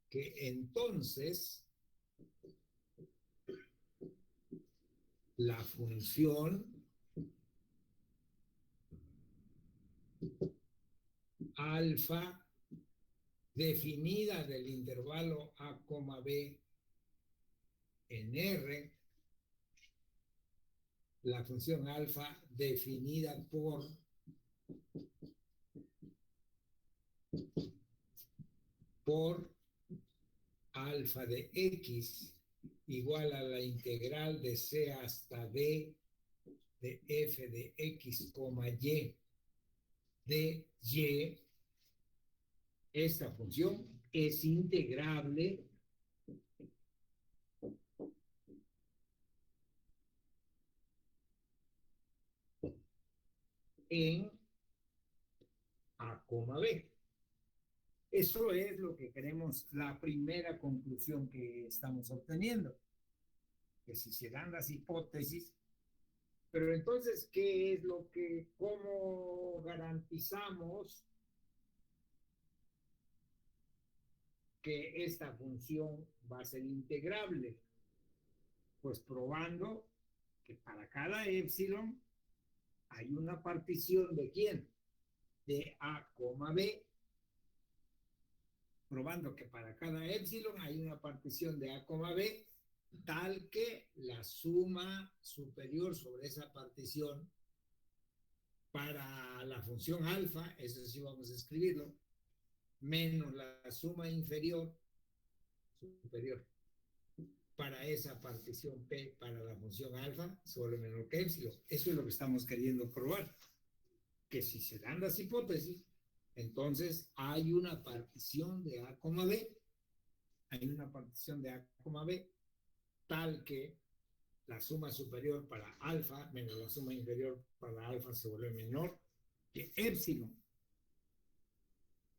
S2: que entonces la función alfa definida del intervalo A, B en R, la función alfa definida por alfa de X igual a la integral de C hasta D de f de x, y de y, esta función es integrable en a, b. Eso es lo que queremos, la primera conclusión que estamos obteniendo, que si se dan las hipótesis, pero entonces, ¿qué es lo que, cómo garantizamos que esta función va a ser integrable? Pues probando que para cada épsilon hay una partición de ¿quién? De a, b, probando que para cada épsilon hay una partición de a, b, tal que la suma superior sobre esa partición para la función alfa, eso sí vamos a escribirlo, menos la suma inferior, superior, para esa partición P para la función alfa, se vuelve menor que épsilon. Eso es lo que estamos queriendo probar. Que si se dan las hipótesis, entonces hay una partición de A, B, hay una partición de A, B, tal que la suma superior para alfa menos la suma inferior para alfa se vuelve menor que épsilon.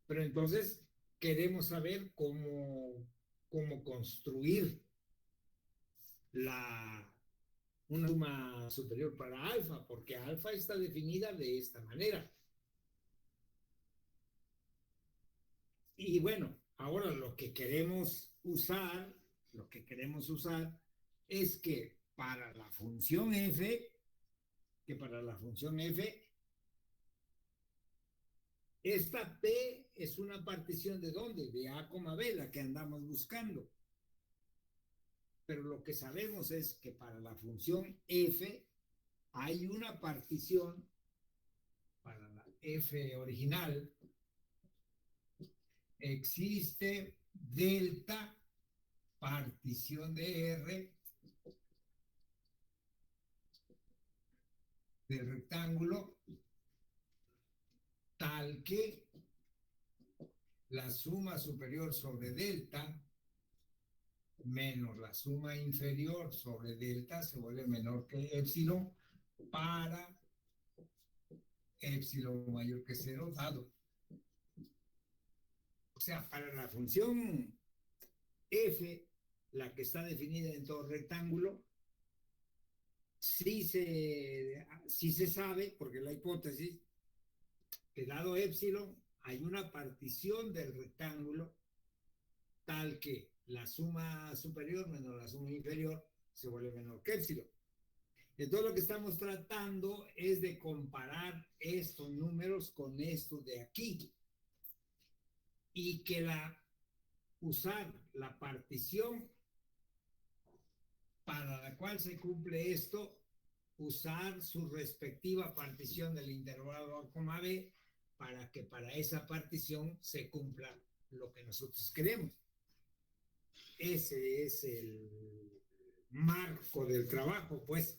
S2: Pero entonces queremos saber cómo construir una suma superior para alfa, porque alfa está definida de esta manera. Y bueno, ahora lo que queremos usar es que para la función f, esta P es una partición de ¿dónde? De A, B, la que andamos buscando. Pero lo que sabemos es que para la función f hay una partición para la f original, existe delta partición de R del rectángulo tal que la suma superior sobre delta menos la suma inferior sobre delta se vuelve menor que épsilon para épsilon mayor que 0 dado. O sea, para la función f, la que está definida en todo rectángulo, sí se sabe, porque la hipótesis, que dado épsilon, hay una partición del rectángulo tal que la suma superior menos la suma inferior se vuelve menor que épsilon. Entonces lo que estamos tratando es de comparar estos números con estos de aquí y que usar la partición para la cual se cumple esto, usar su respectiva partición del intervalo A, B para que para esa partición se cumpla lo que nosotros queremos. Ese es el marco del trabajo, pues.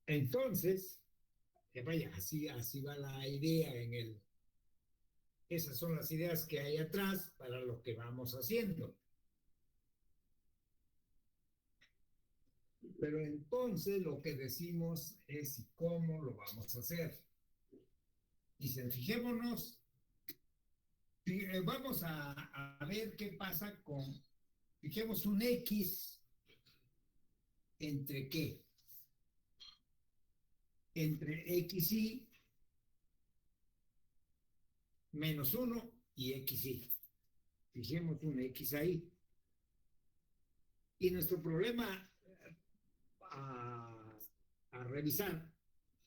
S2: Entonces, vaya, así va la idea esas son las ideas que hay atrás para lo que vamos haciendo. Pero entonces lo que decimos es cómo lo vamos a hacer. Y fijémonos, vamos a ver qué pasa fijemos un X entre qué. Entre XY menos 1 y XY. Fijemos un X ahí. Y nuestro problema a revisar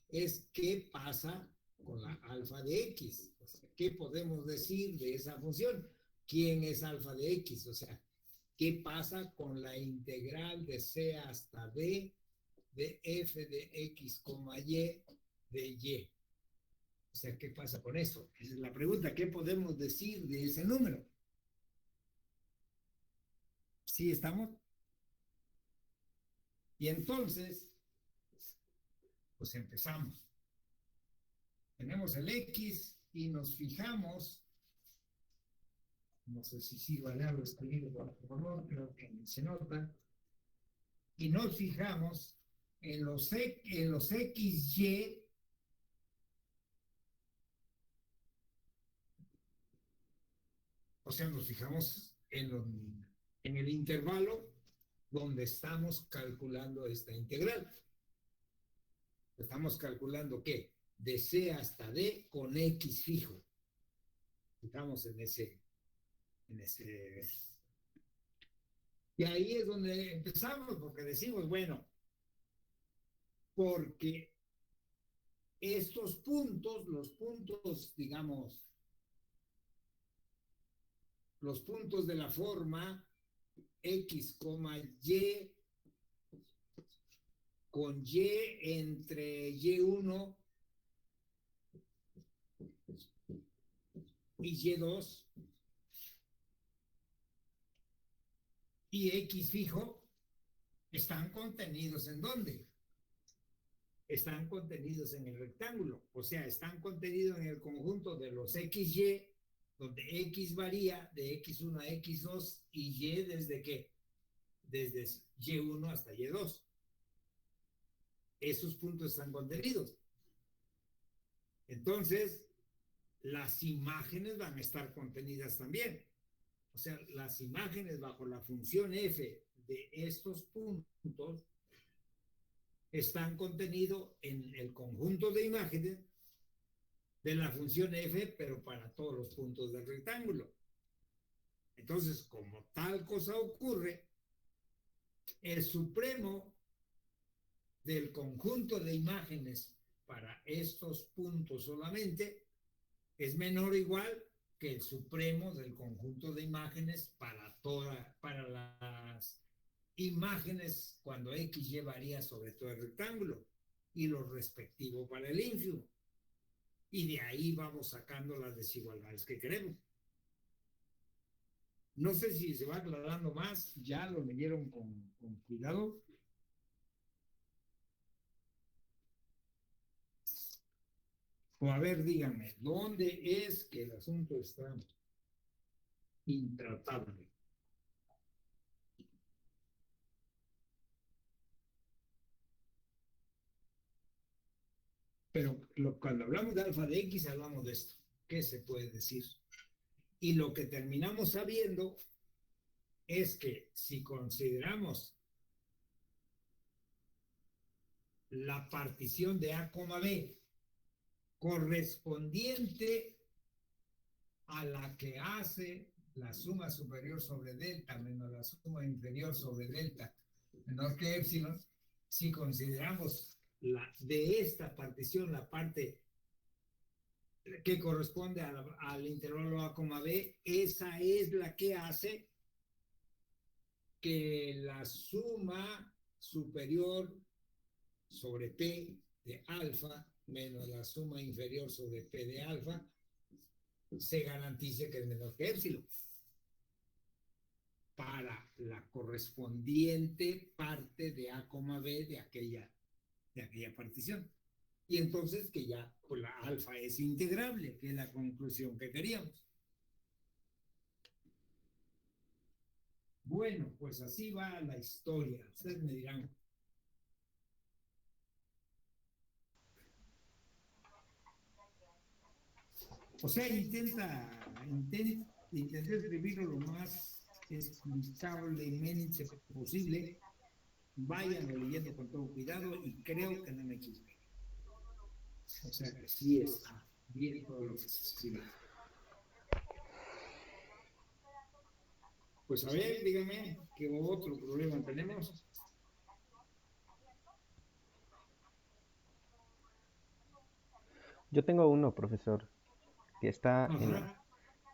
S2: es qué pasa con la alfa de X. O sea, ¿qué podemos decir de esa función? ¿Quién es alfa de X? O sea, ¿qué pasa con la integral de C hasta D de f de X, Y de Y? O sea, ¿qué pasa con eso? Esa es la pregunta. ¿Qué podemos decir de ese número? ¿Sí estamos? Y entonces, pues empezamos. Tenemos el X y nos fijamos, no sé si sigo a leerlo escribido, por favor, creo que se nota, y nos fijamos en los XY, o sea, nos fijamos en el intervalo donde estamos calculando esta integral. Estamos calculando ¿qué? De C hasta D con X fijo. Estamos en ese. Y ahí es donde empezamos, porque decimos, bueno, porque estos puntos, digamos, los puntos de la forma X, Y con Y entre Y1 y Y2 y X fijo están contenidos ¿en dónde? Están contenidos en el rectángulo, o sea, están contenidos en el conjunto de los XY, donde X varía de X1 a X2 y Y desde ¿qué? Desde Y1 hasta Y2. Esos puntos están contenidos. Entonces, las imágenes van a estar contenidas también. O sea, las imágenes bajo la función f de estos puntos están contenidos en el conjunto de imágenes de la función f, pero para todos los puntos del rectángulo. Entonces, como tal cosa ocurre, el supremo del conjunto de imágenes para estos puntos solamente es menor o igual que el supremo del conjunto de imágenes para las imágenes cuando XY varía sobre todo el rectángulo y lo respectivo para el ínfimo. Y de ahí vamos sacando las desigualdades que queremos. No sé si se va aclarando más, ya lo leyeron con cuidado. O a ver, díganme, ¿dónde es que el asunto está intratable? Pero cuando hablamos de alfa de X, hablamos de esto. ¿Qué se puede decir? Y lo que terminamos sabiendo es que si consideramos la partición de A, B correspondiente a la que hace la suma superior sobre delta menos la suma inferior sobre delta menor que épsilon, si consideramos de esta partición la parte que corresponde al intervalo A, B, esa es la que hace que la suma superior sobre P de alfa menos la suma inferior sobre P de alfa se garantice que es menor que épsilon para la correspondiente parte de A, B de aquella partición. Y entonces que ya pues la alfa es integrable, que es la conclusión que queríamos. Bueno, pues así va la historia. Ustedes me dirán. O sea, intenté escribirlo lo más explicablemente posible. Váyanlo leyendo con todo cuidado y creo que no me equivoqué. O sea que sí está bien todo lo que se escribe. Pues a ver, dígame, ¿qué otro problema tenemos?
S6: Yo tengo uno, profesor, que está
S2: Ajá,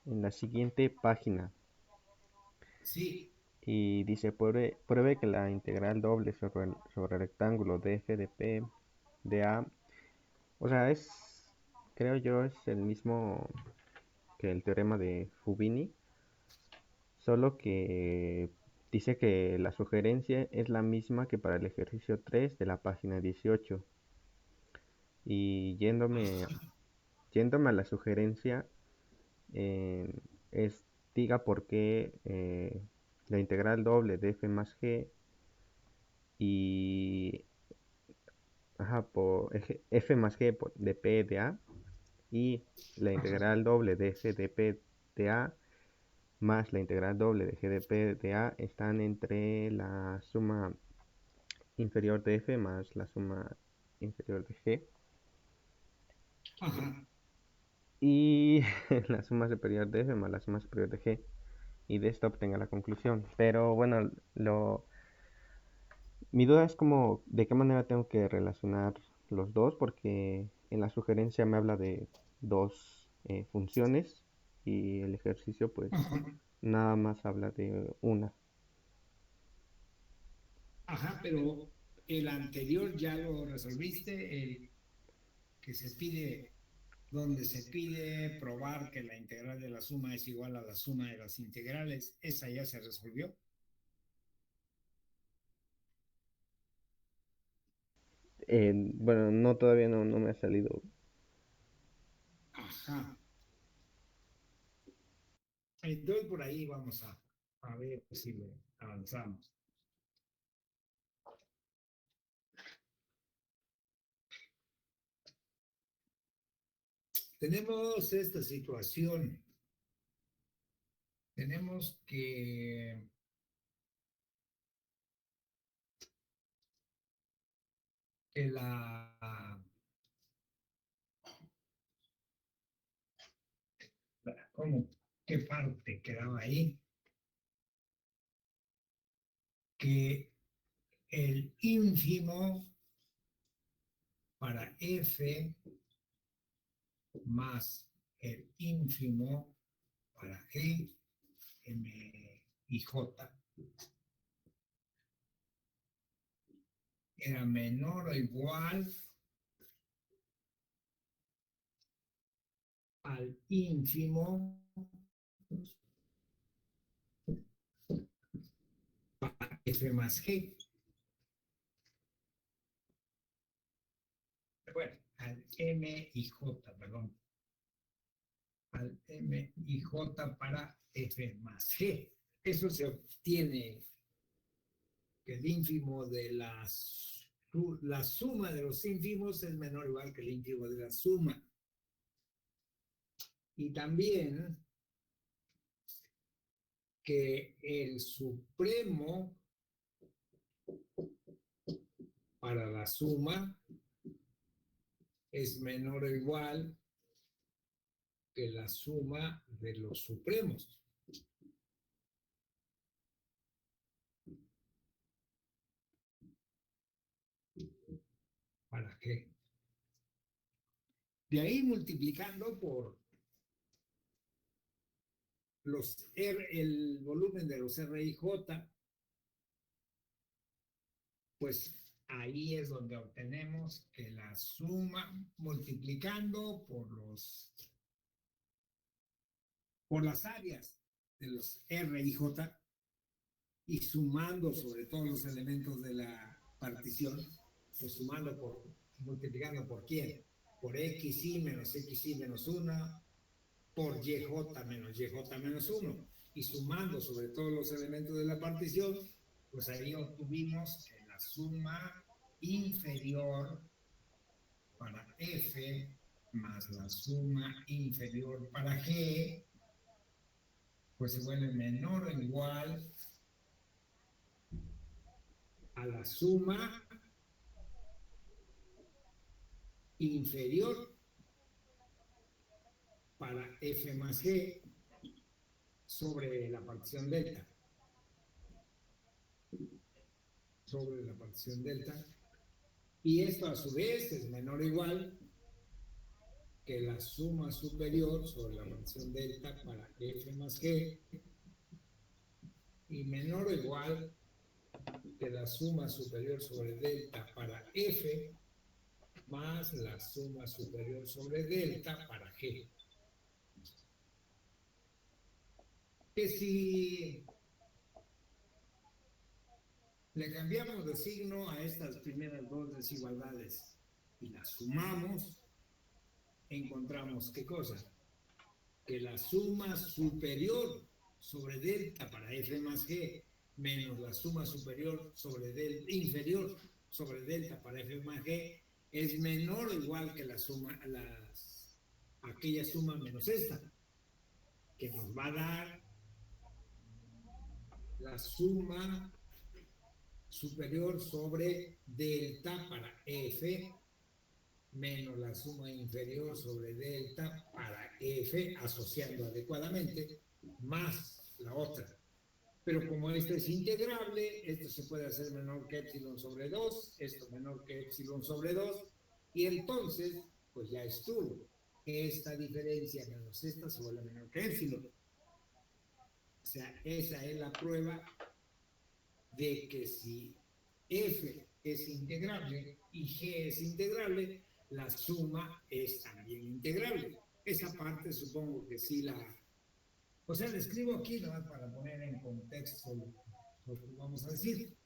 S6: en la siguiente página
S2: sí,
S6: y dice, pruebe que la integral doble sobre el rectángulo de f de p de a, o sea, creo yo, es el mismo que el teorema de Fubini, solo que dice que la sugerencia es la misma que para el ejercicio 3 de la página 18. Y yéndome a la sugerencia, eh, diga por qué la integral doble de f más g y por f más g de p de a y la integral doble de f de p de a más la integral doble de g de p de a están entre la suma inferior de f más la suma inferior de g
S2: Ajá.
S6: y la suma superior de f más la suma superior de g, y de esto obtenga la conclusión. Pero bueno, mi duda es como de qué manera tengo que relacionar los dos, porque en la sugerencia me habla de dos funciones y el ejercicio pues
S2: Ajá.
S6: nada más habla de una.
S2: Ajá, pero el anterior ya lo resolviste, el que se pide, donde se pide probar que la integral de la suma es igual a la suma de las integrales, esa ya se resolvió.
S6: Bueno, no, todavía no me ha salido.
S2: Ajá. Entonces por ahí vamos a ver si avanzamos. Tenemos esta situación. Tenemos que ¿cómo? ¿Qué parte quedaba ahí? Que el ínfimo para f más el ínfimo para g, m y j era menor o igual al ínfimo para f más g. Bueno, al m y j, perdón. Al m y j para f más g. Eso se obtiene que el ínfimo de la suma de los ínfimos es menor o igual que el ínfimo de la suma. Y también que el supremo para la suma es menor o igual que la suma de los supremos. ¿Para qué? De ahí multiplicando por el volumen de los R y J, pues ahí es donde obtenemos que la suma, multiplicando por las áreas de los R y J y sumando sobre todos los elementos de la partición, pues multiplicando por quién, por xy menos xy menos 1, por yj menos yj menos 1, y sumando sobre todos los elementos de la partición, pues ahí obtuvimos que la suma inferior para f más la suma inferior para g, pues se vuelve menor o igual a la suma inferior para f más g sobre la partición delta. Sobre la partición delta. Y esto a su vez es menor o igual que la suma superior sobre la partición delta para f más g y menor o igual que la suma superior sobre delta para f más la suma superior sobre delta para g. Que si Le cambiamos de signo a estas primeras dos desigualdades y las sumamos, encontramos ¿qué cosa? Que la suma superior sobre delta para f más g menos la suma superior sobre inferior sobre delta para f más g es menor o igual que la suma, aquella suma menos esta, que nos va a dar la suma superior sobre delta para f menos la suma inferior sobre delta para f, asociando adecuadamente, más la otra. Pero como esto es integrable, esto se puede hacer menor que epsilon sobre 2, esto menor que epsilon sobre 2, y entonces, pues ya estuvo. Esta diferencia menos esta se vuelve menor que epsilon. O sea, esa es la prueba de que si f es integrable y g es integrable, la suma es también integrable. Esa parte supongo que sí la... O sea, la escribo aquí nomás para poner en contexto lo que vamos a decir.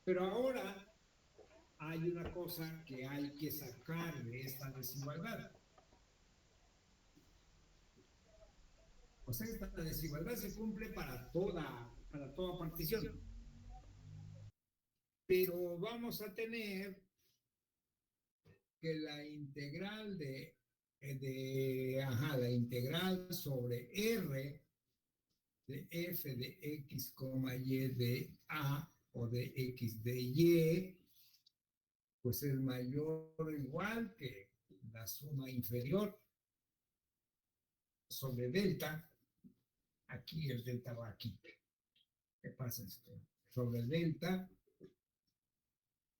S2: Pero ahora hay una cosa que hay que sacar de esta desigualdad. O sea, esta desigualdad se cumple para toda partición. Pero vamos a tener que la integral la integral sobre R de f de x, y de a o de x de y, pues es mayor o igual que la suma inferior sobre delta. Aquí el delta va aquí. ¿Qué pasa esto? Sobre delta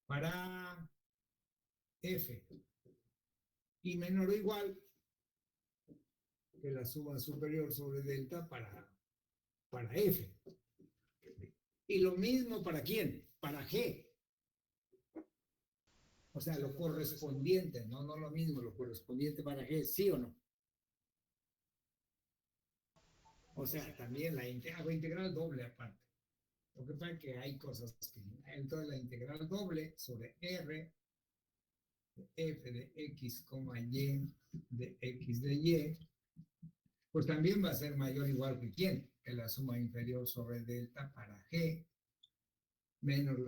S2: para f y menor o igual que la suma superior sobre delta para f. Y lo mismo para quién, para g. O sea, lo correspondiente, no lo mismo, lo correspondiente para g, ¿sí o no? O sea, también hago integral doble aparte. Lo que pasa es que hay cosas que... Entonces la integral doble sobre r de f de x, y de x de y, pues también va a ser mayor o igual que quién, que la suma inferior sobre delta para g, menor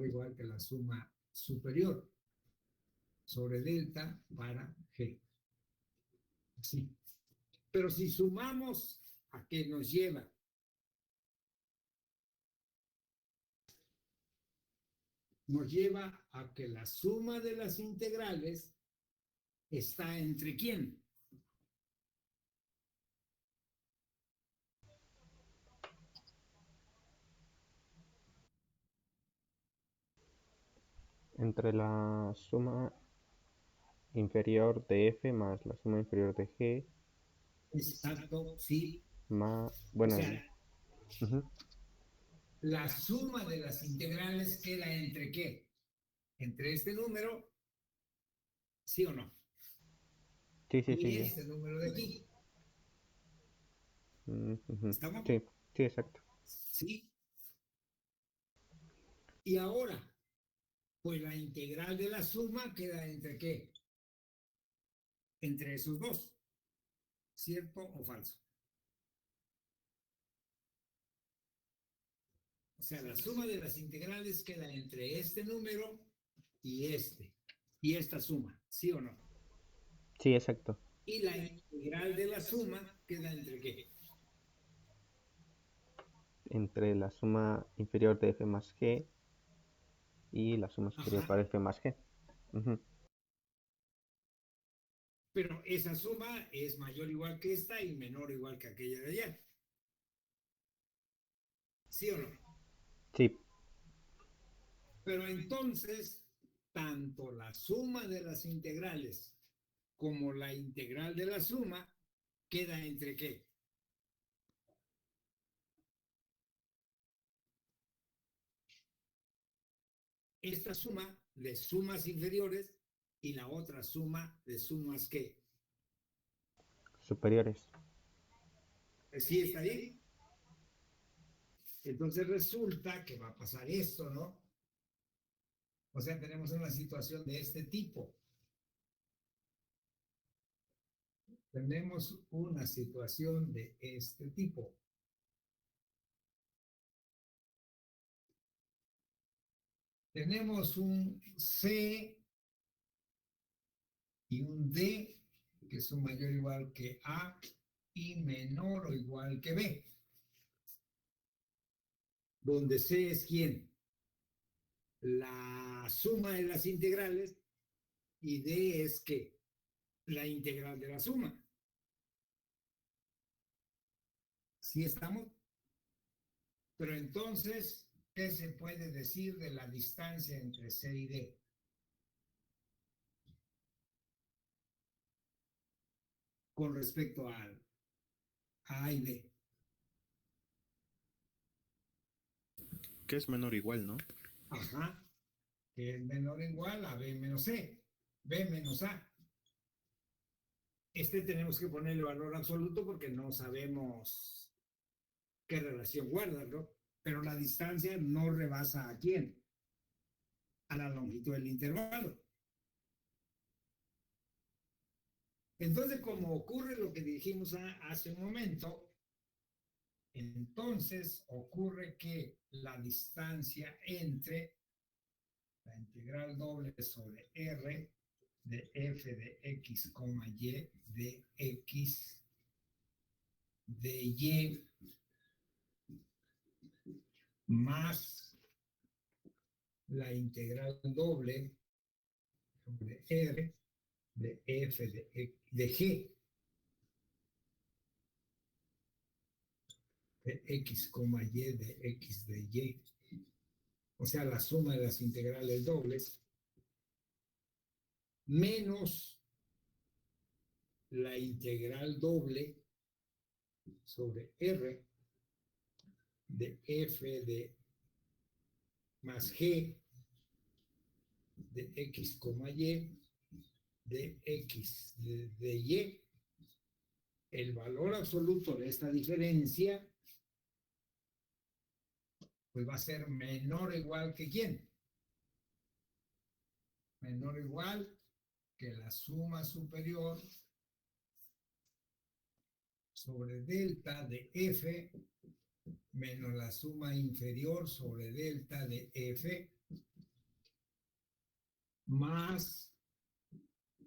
S2: o igual que la suma superior sobre delta para g. Sí. Pero si sumamos, ¿a qué nos lleva? Nos lleva a que la suma de las integrales está entre quién.
S6: Entre la suma inferior de f más la suma inferior de g
S2: Exacto, sí.
S6: más,
S2: O
S6: bueno,
S2: sea,
S6: ujú,
S2: la suma de las integrales queda entre qué? Entre este número, ¿sí o no?
S6: sí, sí,
S2: Y
S6: sí, ya.
S2: este número de aquí.
S6: Ujú,
S2: ¿Estamos?
S6: sí, sí, exacto.
S2: Sí. Y ahora, pues la integral de la suma queda entre qué? Entre esos dos. ¿Cierto o falso? O sea, la suma de las integrales queda entre este número y este. Y esta suma, ¿sí o no?
S6: Sí, exacto.
S2: Y la integral de la suma queda entre qué?
S6: Entre la suma inferior de f más g y la suma superior
S2: Ajá.
S6: para f más g. Ujú.
S2: Pero esa suma es mayor o igual que esta y menor o igual que aquella de allá. ¿Sí o no?
S6: Sí,
S2: Pero entonces, tanto la suma de las integrales como la integral de la suma queda entre qué? Esta suma de sumas inferiores y la otra suma de sumas ¿qué?
S6: superiores.
S2: ¿Sí está ahí? Entonces resulta que va a pasar esto, ¿no? O sea, tenemos una situación de este tipo. Tenemos una situación de este tipo. Tenemos un C y un D que son mayor o igual que A y menor o igual que B. Donde C es ¿quién? La suma de las integrales y D es ¿qué? La integral de la suma. ¿Sí estamos? Pero entonces, ¿qué se puede decir de la distancia entre C y D? Con respecto a A y B.
S7: Que es menor o igual, ¿no?
S2: Ajá, que es menor o igual a B menos C, B menos A. Tenemos que ponerle valor absoluto porque no sabemos qué relación guarda, ¿no? Pero la distancia no rebasa ¿a quién? A la longitud del intervalo. Entonces, como ocurre lo que dijimos hace un momento, entonces ocurre que la distancia entre la integral doble sobre R de f de x, y de x de y más la integral doble sobre R de f de g de x, y de x de y. O sea, la suma de las integrales dobles menos la integral doble sobre R de f de más g de x, y de x de y. El valor absoluto de esta diferencia pues va a ser menor o igual que ¿quién? Menor o igual que la suma superior sobre delta de f menos la suma inferior sobre delta de f más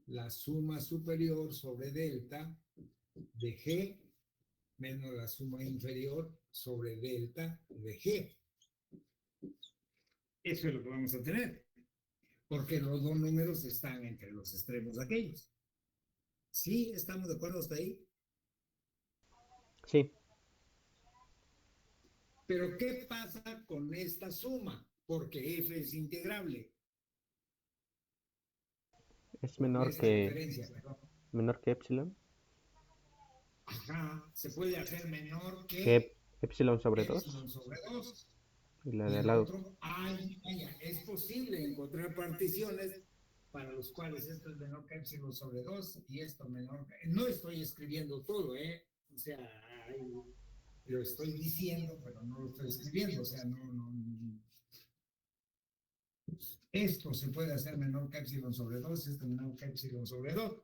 S2: la suma superior sobre delta de g menos la suma inferior sobre delta de g. Eso es lo que vamos a tener, porque los dos números están entre los extremos aquellos. ¿Sí? ¿Estamos de acuerdo hasta ahí?
S6: Sí,
S2: Pero ¿qué pasa con esta suma? Porque f es integrable.
S6: es
S2: Con esta diferencia, perdón.
S6: menor que epsilon,
S2: Ajá, se puede hacer menor
S6: que
S2: que
S6: epsilon sobre 2
S2: epsilon sobre 2.
S6: y la
S2: Y
S6: de al
S2: el
S6: lado.
S2: otro, es posible encontrar particiones para los cuales esto es menor que epsilon sobre 2 y esto menor que... No estoy escribiendo todo, ¿eh? O sea, lo estoy diciendo, pero no lo estoy escribiendo, o sea, no. Esto se puede hacer menor que epsilon sobre 2, esto menor que epsilon sobre 2.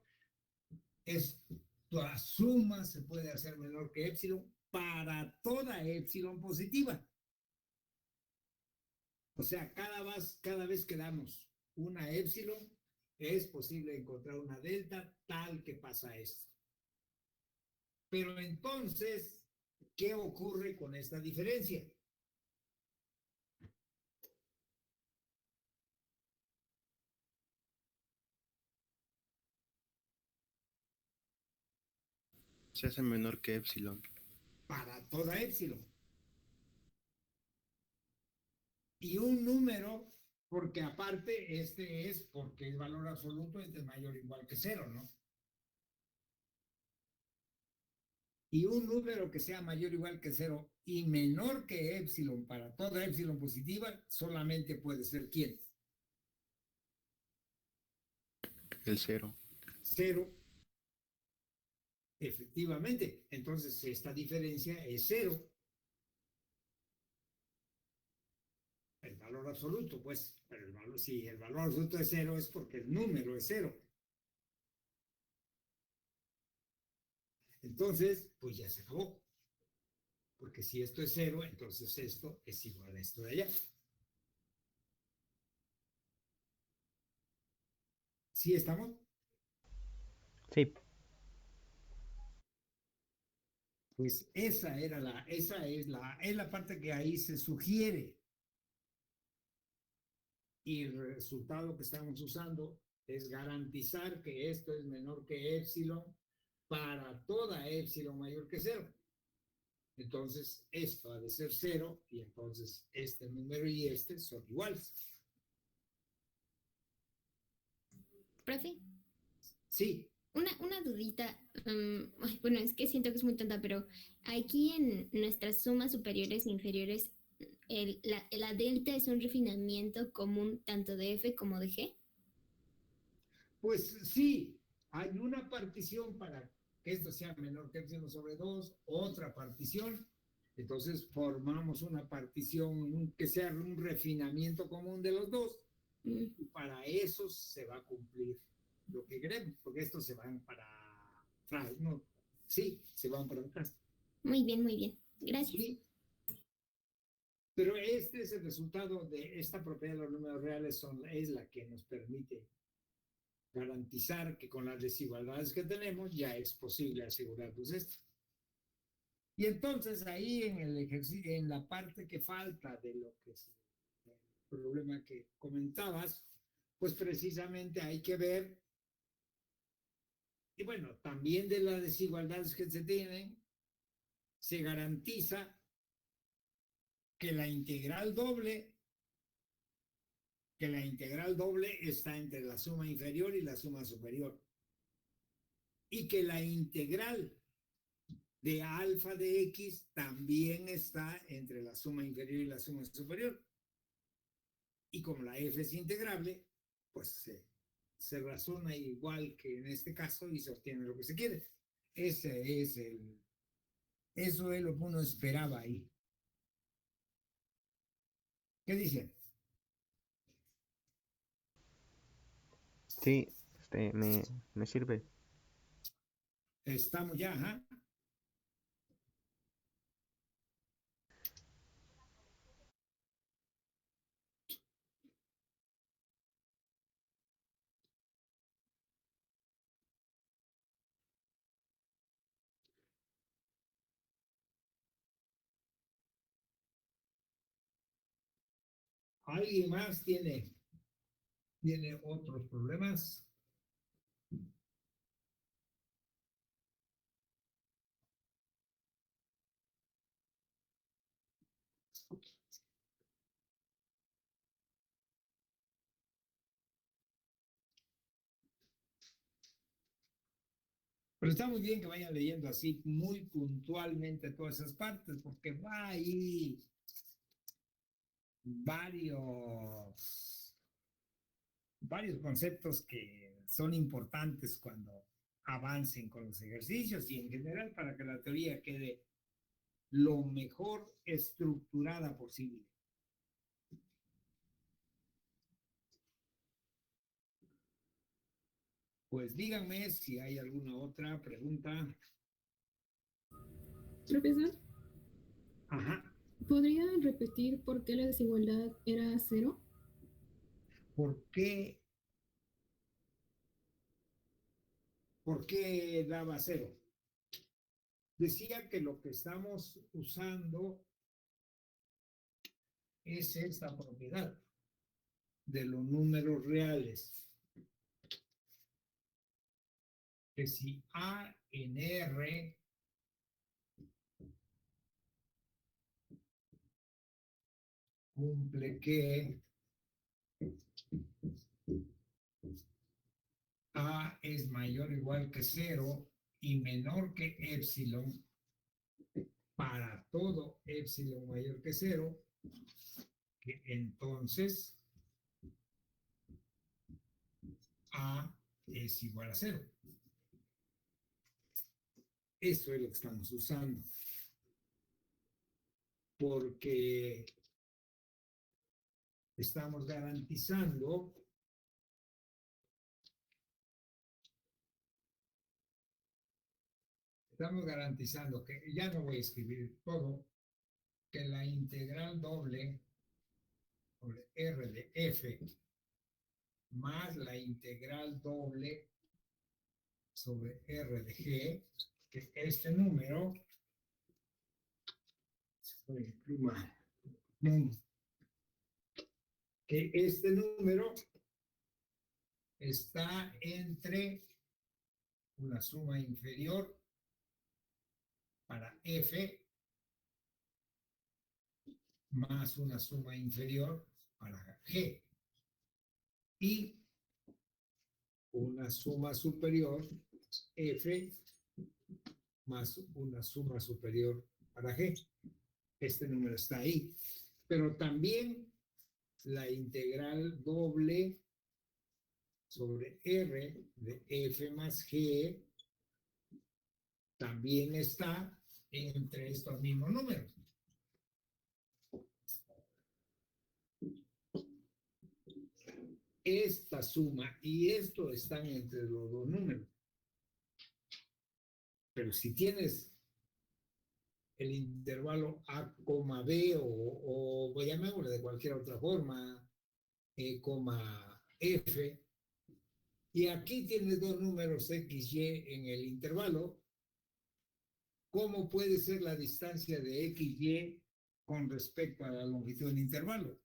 S2: La suma se puede hacer menor que epsilon para toda epsilon positiva. O sea, cada vez que damos una epsilon, es posible encontrar una delta tal que pasa esto. Pero entonces, ¿qué ocurre con esta diferencia?
S7: Se hace menor que epsilon.
S2: Para toda epsilon. Y un número, porque aparte es porque el valor absoluto es de mayor o igual que cero, ¿no? Y un número que sea mayor o igual que cero y menor que epsilon para toda epsilon positiva, solamente puede ser ¿quién?
S7: El cero.
S2: Cero. Efectivamente. Entonces, esta diferencia es cero. valor absoluto, pues, pero el valor, si el valor absoluto es cero es porque el número es cero. Entonces, pues ya se acabó. Porque si esto es cero, entonces esto es igual a esto de allá. ¿Sí estamos?
S6: Sí,
S2: Pues esa es la parte que ahí se sugiere. Y el resultado que estamos usando es garantizar que esto es menor que épsilon para toda épsilon mayor que cero. Entonces, esto ha de ser cero y entonces este número y este son iguales.
S1: Profe,
S2: Sí,
S1: una dudita. Ay, bueno, es que siento que es muy tonta, pero aquí en nuestras sumas superiores e inferiores, la delta es un refinamiento común tanto de F como de G.
S2: pues sí, hay una partición para que esto sea menor que epsilon sobre 2, otra partición. Entonces formamos una partición que sea un refinamiento común de los dos.
S1: Mm,
S2: Y para eso se va a cumplir lo que queremos, porque estos se van para atrás, ¿no? Sí, se van para atrás.
S1: muy bien, muy bien. Gracias.
S2: Sí, pero este es el resultado de esta propiedad de los números reales, es la que nos permite garantizar que con las desigualdades que tenemos ya es posible asegurarnos esto. Y entonces ahí en el ejercicio, en la parte que falta de lo que es el problema que comentabas, pues precisamente hay que ver, y bueno, también de las desigualdades que se tienen, se garantiza que la integral doble está entre la suma inferior y la suma superior. Y que la integral de alfa de x también está entre la suma inferior y la suma superior. Y como la f es integrable, pues se razona igual que en este caso y se obtiene lo que se quiere. Eso es lo que uno esperaba ahí. ¿Qué dicen?
S6: sí, me sirve.
S2: Estamos ya, ajá. ¿Alguien más tiene otros problemas? Pero está muy bien que vayan leyendo así muy puntualmente todas esas partes, porque va ahí varios conceptos que son importantes cuando avancen con los ejercicios y en general para que la teoría quede lo mejor estructurada posible. Pues díganme si hay alguna otra pregunta.
S5: Profesor,
S2: Ajá.
S5: ¿podría repetir por qué la desigualdad era cero?
S2: ¿Por qué daba cero? Decía que lo que estamos usando es esta propiedad de los números reales. Que si A en R cumple que A es mayor o igual que cero y menor que épsilon para todo épsilon mayor que cero, que entonces A es igual a cero. Eso es lo que estamos usando. Porque estamos garantizando que, ya no voy a escribir todo, que la integral doble sobre R de F más la integral doble sobre R de G, que este número, que este número está entre una suma inferior para F más una suma inferior para G y una suma superior F más una suma superior para G. Este número está ahí. Pero también la integral doble sobre R de F más G también está entre estos mismos números. Esta suma y esto están entre los dos números. Pero si tienes el intervalo A, B o llamémosle de cualquier otra forma, E, F, y aquí tienes dos números X, Y en el intervalo, ¿cómo puede ser la distancia de X, Y con respecto a la longitud del intervalo?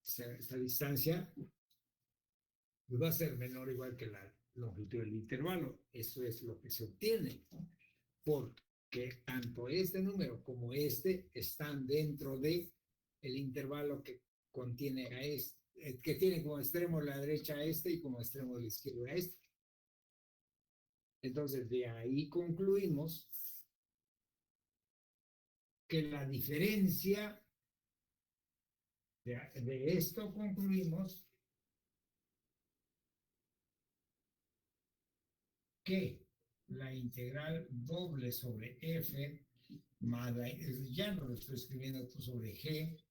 S2: Esta distancia va a ser menor o igual que la longitud del intervalo. Eso es lo que se obtiene, porque tanto este número como este están dentro de el intervalo que contiene a este, que tiene como extremo la derecha a este y como extremo de la izquierda a este. Entonces, de ahí concluimos que la diferencia de esto concluimos que la integral doble sobre F más ya no lo estoy escribiendo sobre G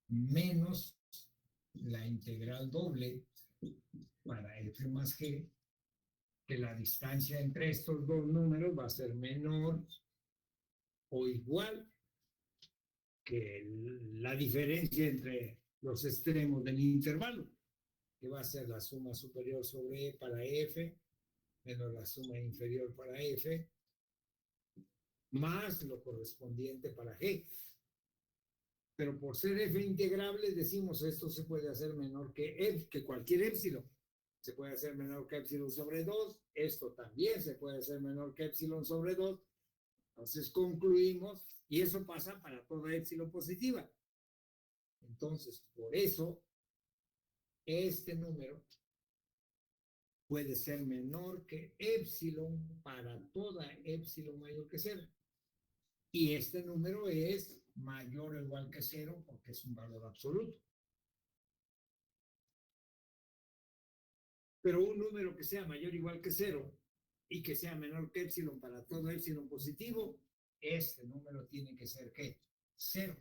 S2: menos la integral doble para F más G, que la distancia entre estos dos números va a ser menor o igual que la diferencia entre los extremos del intervalo, que va a ser la suma superior sobre E para F menos la suma inferior para F más lo correspondiente para G. Pero por ser F integrable, decimos esto se puede hacer menor que cualquier épsilon. Se puede hacer menor que épsilon sobre 2. Esto también se puede hacer menor que épsilon sobre 2. Entonces concluimos, y eso pasa para toda épsilon positiva. Entonces, por eso, este número puede ser menor que épsilon para toda épsilon mayor que 0. Y este número es mayor o igual que 0 porque es un valor absoluto. Pero un número que sea mayor o igual que 0 y que sea menor que épsilon para todo épsilon positivo, este número tiene que ser ¿qué? 0.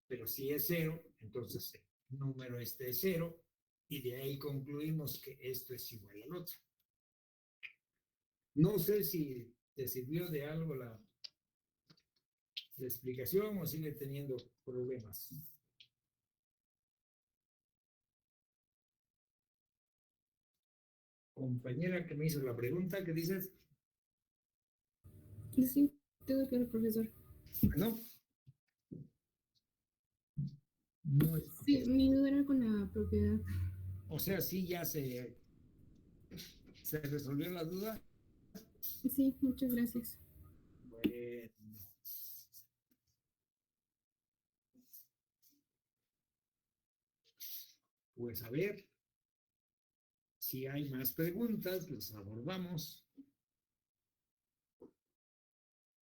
S2: Pero si es 0, entonces el número este es 0 y de ahí concluimos que esto es igual al otro. No sé si te sirvió de algo la explicación o sigue teniendo problemas. Compañera que me hizo la pregunta, ¿qué dices?
S5: Sí, todo claro, profesor.
S2: ¿No? No,
S5: Sí, mi duda era con la propiedad.
S2: o sea, sí ya se resolvió la duda.
S5: Sí, muchas gracias.
S2: Bueno. Pues a ver, si hay más preguntas, las abordamos.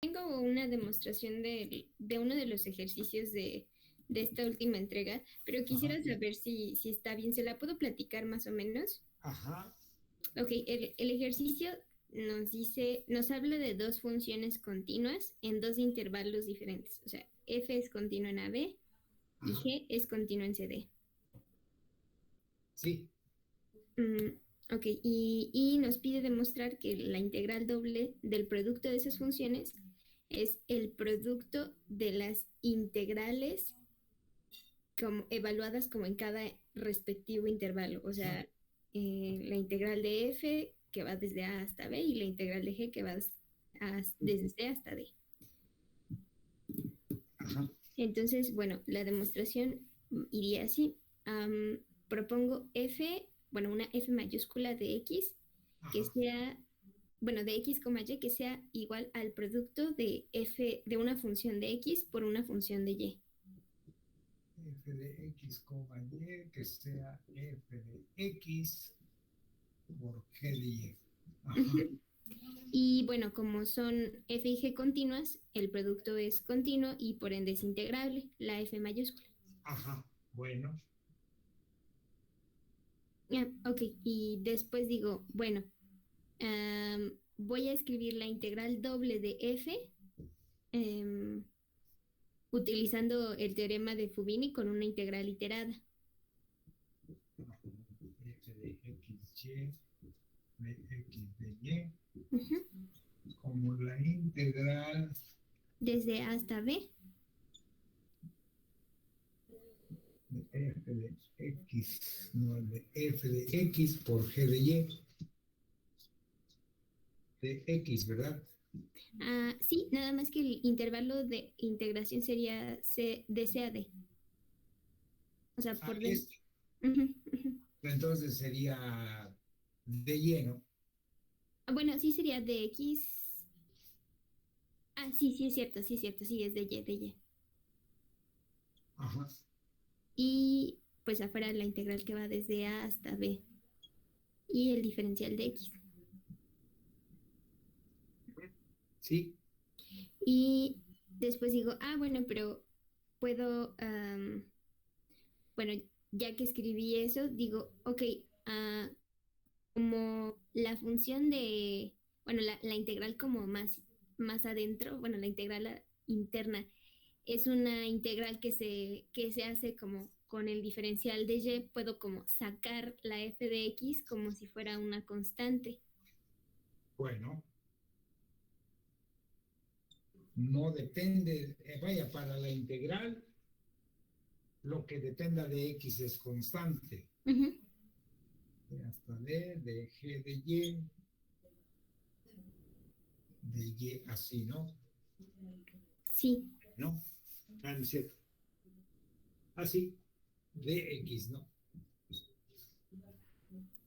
S1: Tengo una demostración de uno de los ejercicios de esta última entrega, pero quisiera saber si está bien. ¿Se la puedo platicar más o menos?
S2: Ajá.
S1: Ok, el ejercicio nos habla de dos funciones continuas en dos intervalos diferentes. O sea, f es continua en AB y
S2: Ajá.
S1: g es continua en CD.
S2: Sí,
S1: Ok, y nos pide demostrar que la integral doble del producto de esas funciones es el producto de las integrales como evaluadas como en cada respectivo intervalo. O sea, la integral de f que va desde A hasta B y la integral de g que va desde C hasta D.
S2: ajá,
S1: Entonces, bueno, la demostración iría así. Propongo f, bueno, una f mayúscula de x que
S2: ajá.
S1: sea, bueno, de x, y que sea igual al producto de f de una función de x por una función de y.
S2: F de X, Y, que sea F de X por G de Y. Ajá,
S1: Y bueno, como son f y g continuas, el producto es continuo y por ende es integrable, la f mayúscula.
S2: ajá. Bueno,
S1: Ok, y después digo, bueno, voy a escribir la integral doble de f em, utilizando el teorema de Fubini con una integral iterada.
S2: F de X, Y, de X de Y,
S1: Ujú.
S2: como la integral
S1: Desde A hasta B.
S2: de F de X, no, de F de X por G de Y, de X, ¿verdad?
S1: Sí, nada más que el intervalo de integración sería C, de C a D. O sea,
S2: Ah,
S1: por D. Ujú, ujú.
S2: entonces sería de Y, ¿no?
S1: Bueno, sí sería de X. Sí, sí es cierto, sí, es de Y, de Y.
S2: Ajá,
S1: Y pues afuera la integral que va desde A hasta B. Y el diferencial de X.
S2: sí,
S1: Y después digo, bueno, pero puedo, bueno, ya que escribí eso, digo, ok, como la función de, bueno, la integral como más adentro, bueno, la integral interna es una integral que se hace como con el diferencial de y, puedo como sacar la f de x como si fuera una constante.
S2: bueno, no depende, vaya, para la integral, lo que dependa de X es constante.
S1: Ujú.
S2: Hasta de G de Y, de Y así, ¿no?
S1: Sí.
S2: ¿No? No es cierto. Así, de X, ¿no?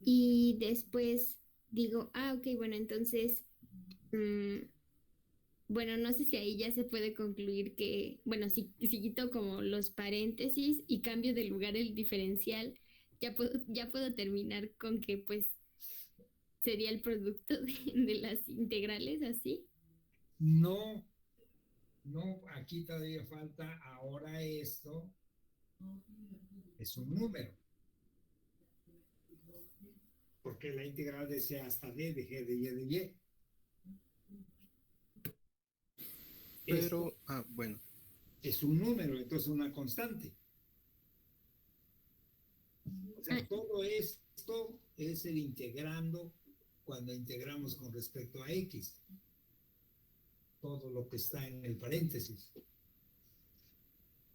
S1: Y después digo, ok, bueno, entonces, bueno, no sé si ahí ya se puede concluir que, bueno, si quito como los paréntesis y cambio de lugar el diferencial, ya puedo terminar con que pues sería el producto de las integrales así.
S2: No, no, aquí todavía falta ahora esto, es un número, porque la integral de C hasta D, de G de Y de Y. Esto
S7: Pero, bueno,
S2: es un número, entonces una constante. O sea,
S1: Ah,
S2: todo esto es el integrando cuando integramos con respecto a X. Todo lo que está en el paréntesis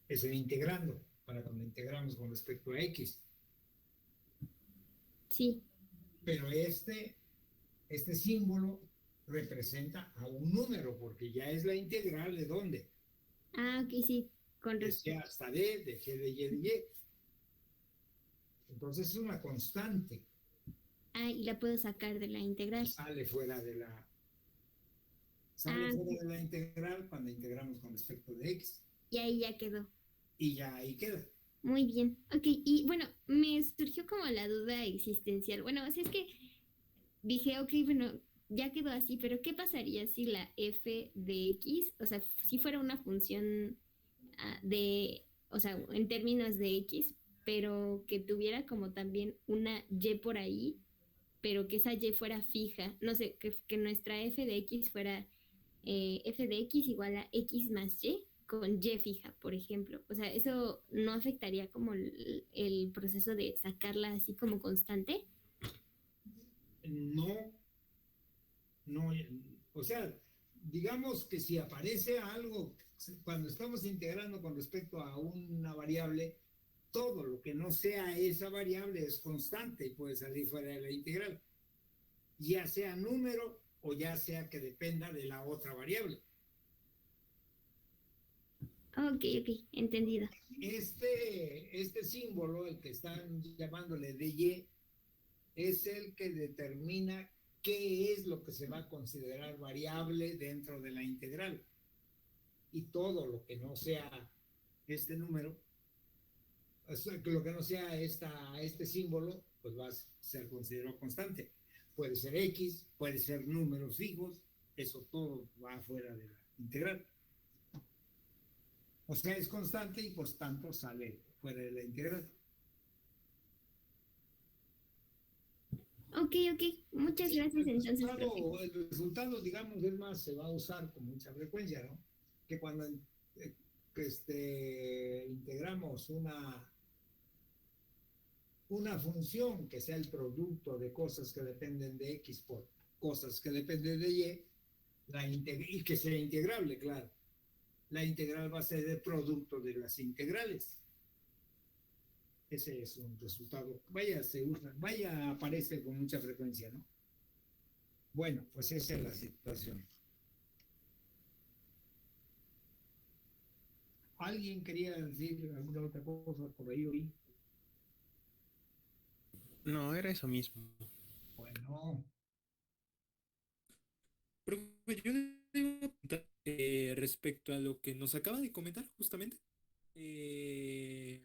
S2: es el integrando para cuando integramos con respecto a X.
S1: sí.
S2: Pero este símbolo representa a un número porque ya es la integral de dónde.
S1: Ok, sí, con
S2: De C
S1: respecto.
S2: hasta D, de G de Y de Y. Entonces es una constante.
S1: Y la puedo sacar de la integral.
S2: Sale fuera de la
S1: Ok,
S2: integral cuando integramos con respecto de X.
S1: y ahí ya quedó.
S2: Y ya ahí queda.
S1: Muy bien. Ok, y bueno, me surgió como la duda existencial. Bueno, o sea, es que dije, ok, bueno, ya quedó así, pero ¿qué pasaría si la f de x, o sea, si fuera una función o sea, en términos de x, pero que tuviera como también una y por ahí? pero que esa y fuera fija, no sé, que nuestra f de x fuera f de x igual a x más y con y fija, por ejemplo. O sea, eso no afectaría como el proceso de sacarla así como constante.
S2: No, no, o sea, digamos que si aparece algo, cuando estamos integrando con respecto a una variable, todo lo que no sea esa variable es constante y puede salir fuera de la integral, ya sea número o ya sea que dependa de la otra variable.
S1: Ok, entendido.
S2: Este símbolo, el que están llamándole de y, es el que determina qué es lo que se va a considerar variable dentro de la integral. Y todo lo que no sea este número, lo que no sea este símbolo, pues va a ser considerado constante. Puede ser X, puede ser números fijos, eso todo va fuera de la integral. O sea, es constante y por tanto sale fuera de la integral.
S1: Ok, muchas gracias entonces, profe.
S2: El resultado, digamos, es más, se va a usar con mucha frecuencia, ¿no? Que cuando integramos una función que sea el producto de cosas que dependen de X por cosas que dependen de Y, y que sea integrable, claro. La integral va a ser el producto de las integrales. Ese es un resultado. Se usa, aparece con mucha frecuencia, ¿no? Bueno, pues esa es la situación. ¿Alguien quería decir alguna otra cosa por ahí hoy?
S7: No, era eso mismo.
S2: Bueno.
S3: Profe, yo le iba a preguntar respecto a lo que nos acaba de comentar justamente, que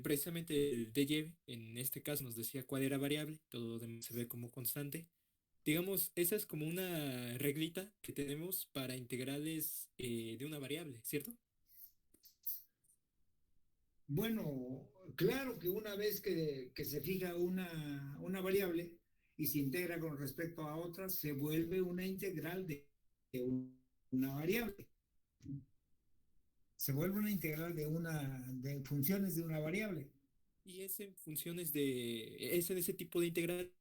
S3: precisamente el DY en este caso nos decía cuál era variable, todo lo demás se ve como constante. Digamos, esa es como una reglita que tenemos para integrales de una variable, ¿cierto?
S2: Bueno, claro que una vez que se fija una variable y se integra con respecto a otra, se vuelve una integral de una variable. Se vuelve una integral de funciones de una variable.
S3: Y es en funciones es en ese tipo de integrales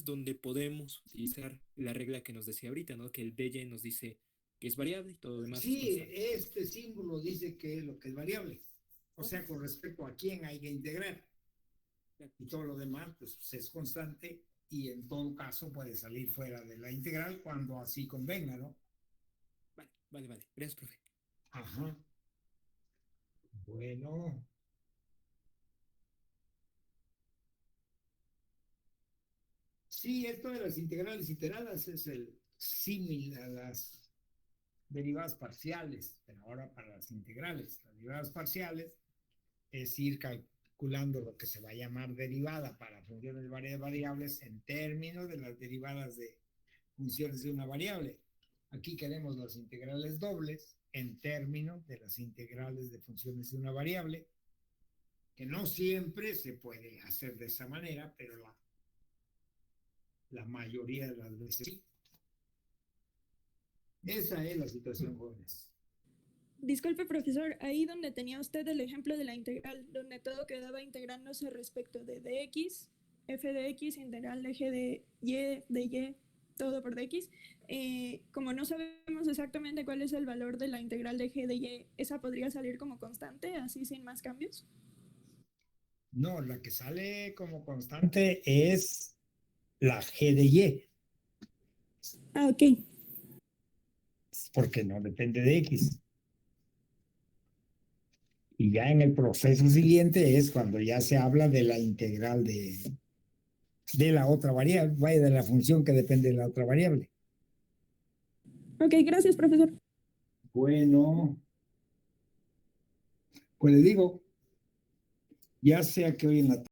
S3: donde podemos utilizar la regla que nos decía ahorita, ¿no? Que el DY nos dice que es variable y todo lo demás es
S2: Sí,
S3: constante.
S2: este símbolo dice que es lo que es variable. O sea, con respecto a quién hay que integrar. Y todo lo demás, pues es constante y en todo caso puede salir fuera de la integral cuando así convenga, ¿no?
S3: Vale. Gracias, profe.
S2: Ajá. Bueno. Sí, esto de las integrales iteradas es el símil a las derivadas parciales, pero ahora para las integrales. Las derivadas parciales es ir calculando lo que se va a llamar derivada para funciones variables en términos de las derivadas de funciones de una variable. Aquí queremos las integrales dobles en términos de las integrales de funciones de una variable, que no siempre se puede hacer de esa manera, pero la mayoría de las veces sí. Esa es la situación, jóvenes.
S5: Disculpe, profesor, ahí donde tenía usted el ejemplo de la integral, donde todo quedaba integrándose respecto de dx, f de x, integral de g de y, todo por dx, como no sabemos exactamente cuál es el valor de la integral de g de y, ¿esa podría salir como constante, así sin más cambios?
S2: No, la que sale como constante es la g de y.
S5: Ah, ok.
S2: Porque no depende de x. Y ya en el proceso siguiente es cuando ya se habla de la integral de la otra variable, vaya, de la función que depende de la otra variable.
S5: Ok, gracias, profesor.
S2: Bueno, pues le digo, ya sea que hoy en la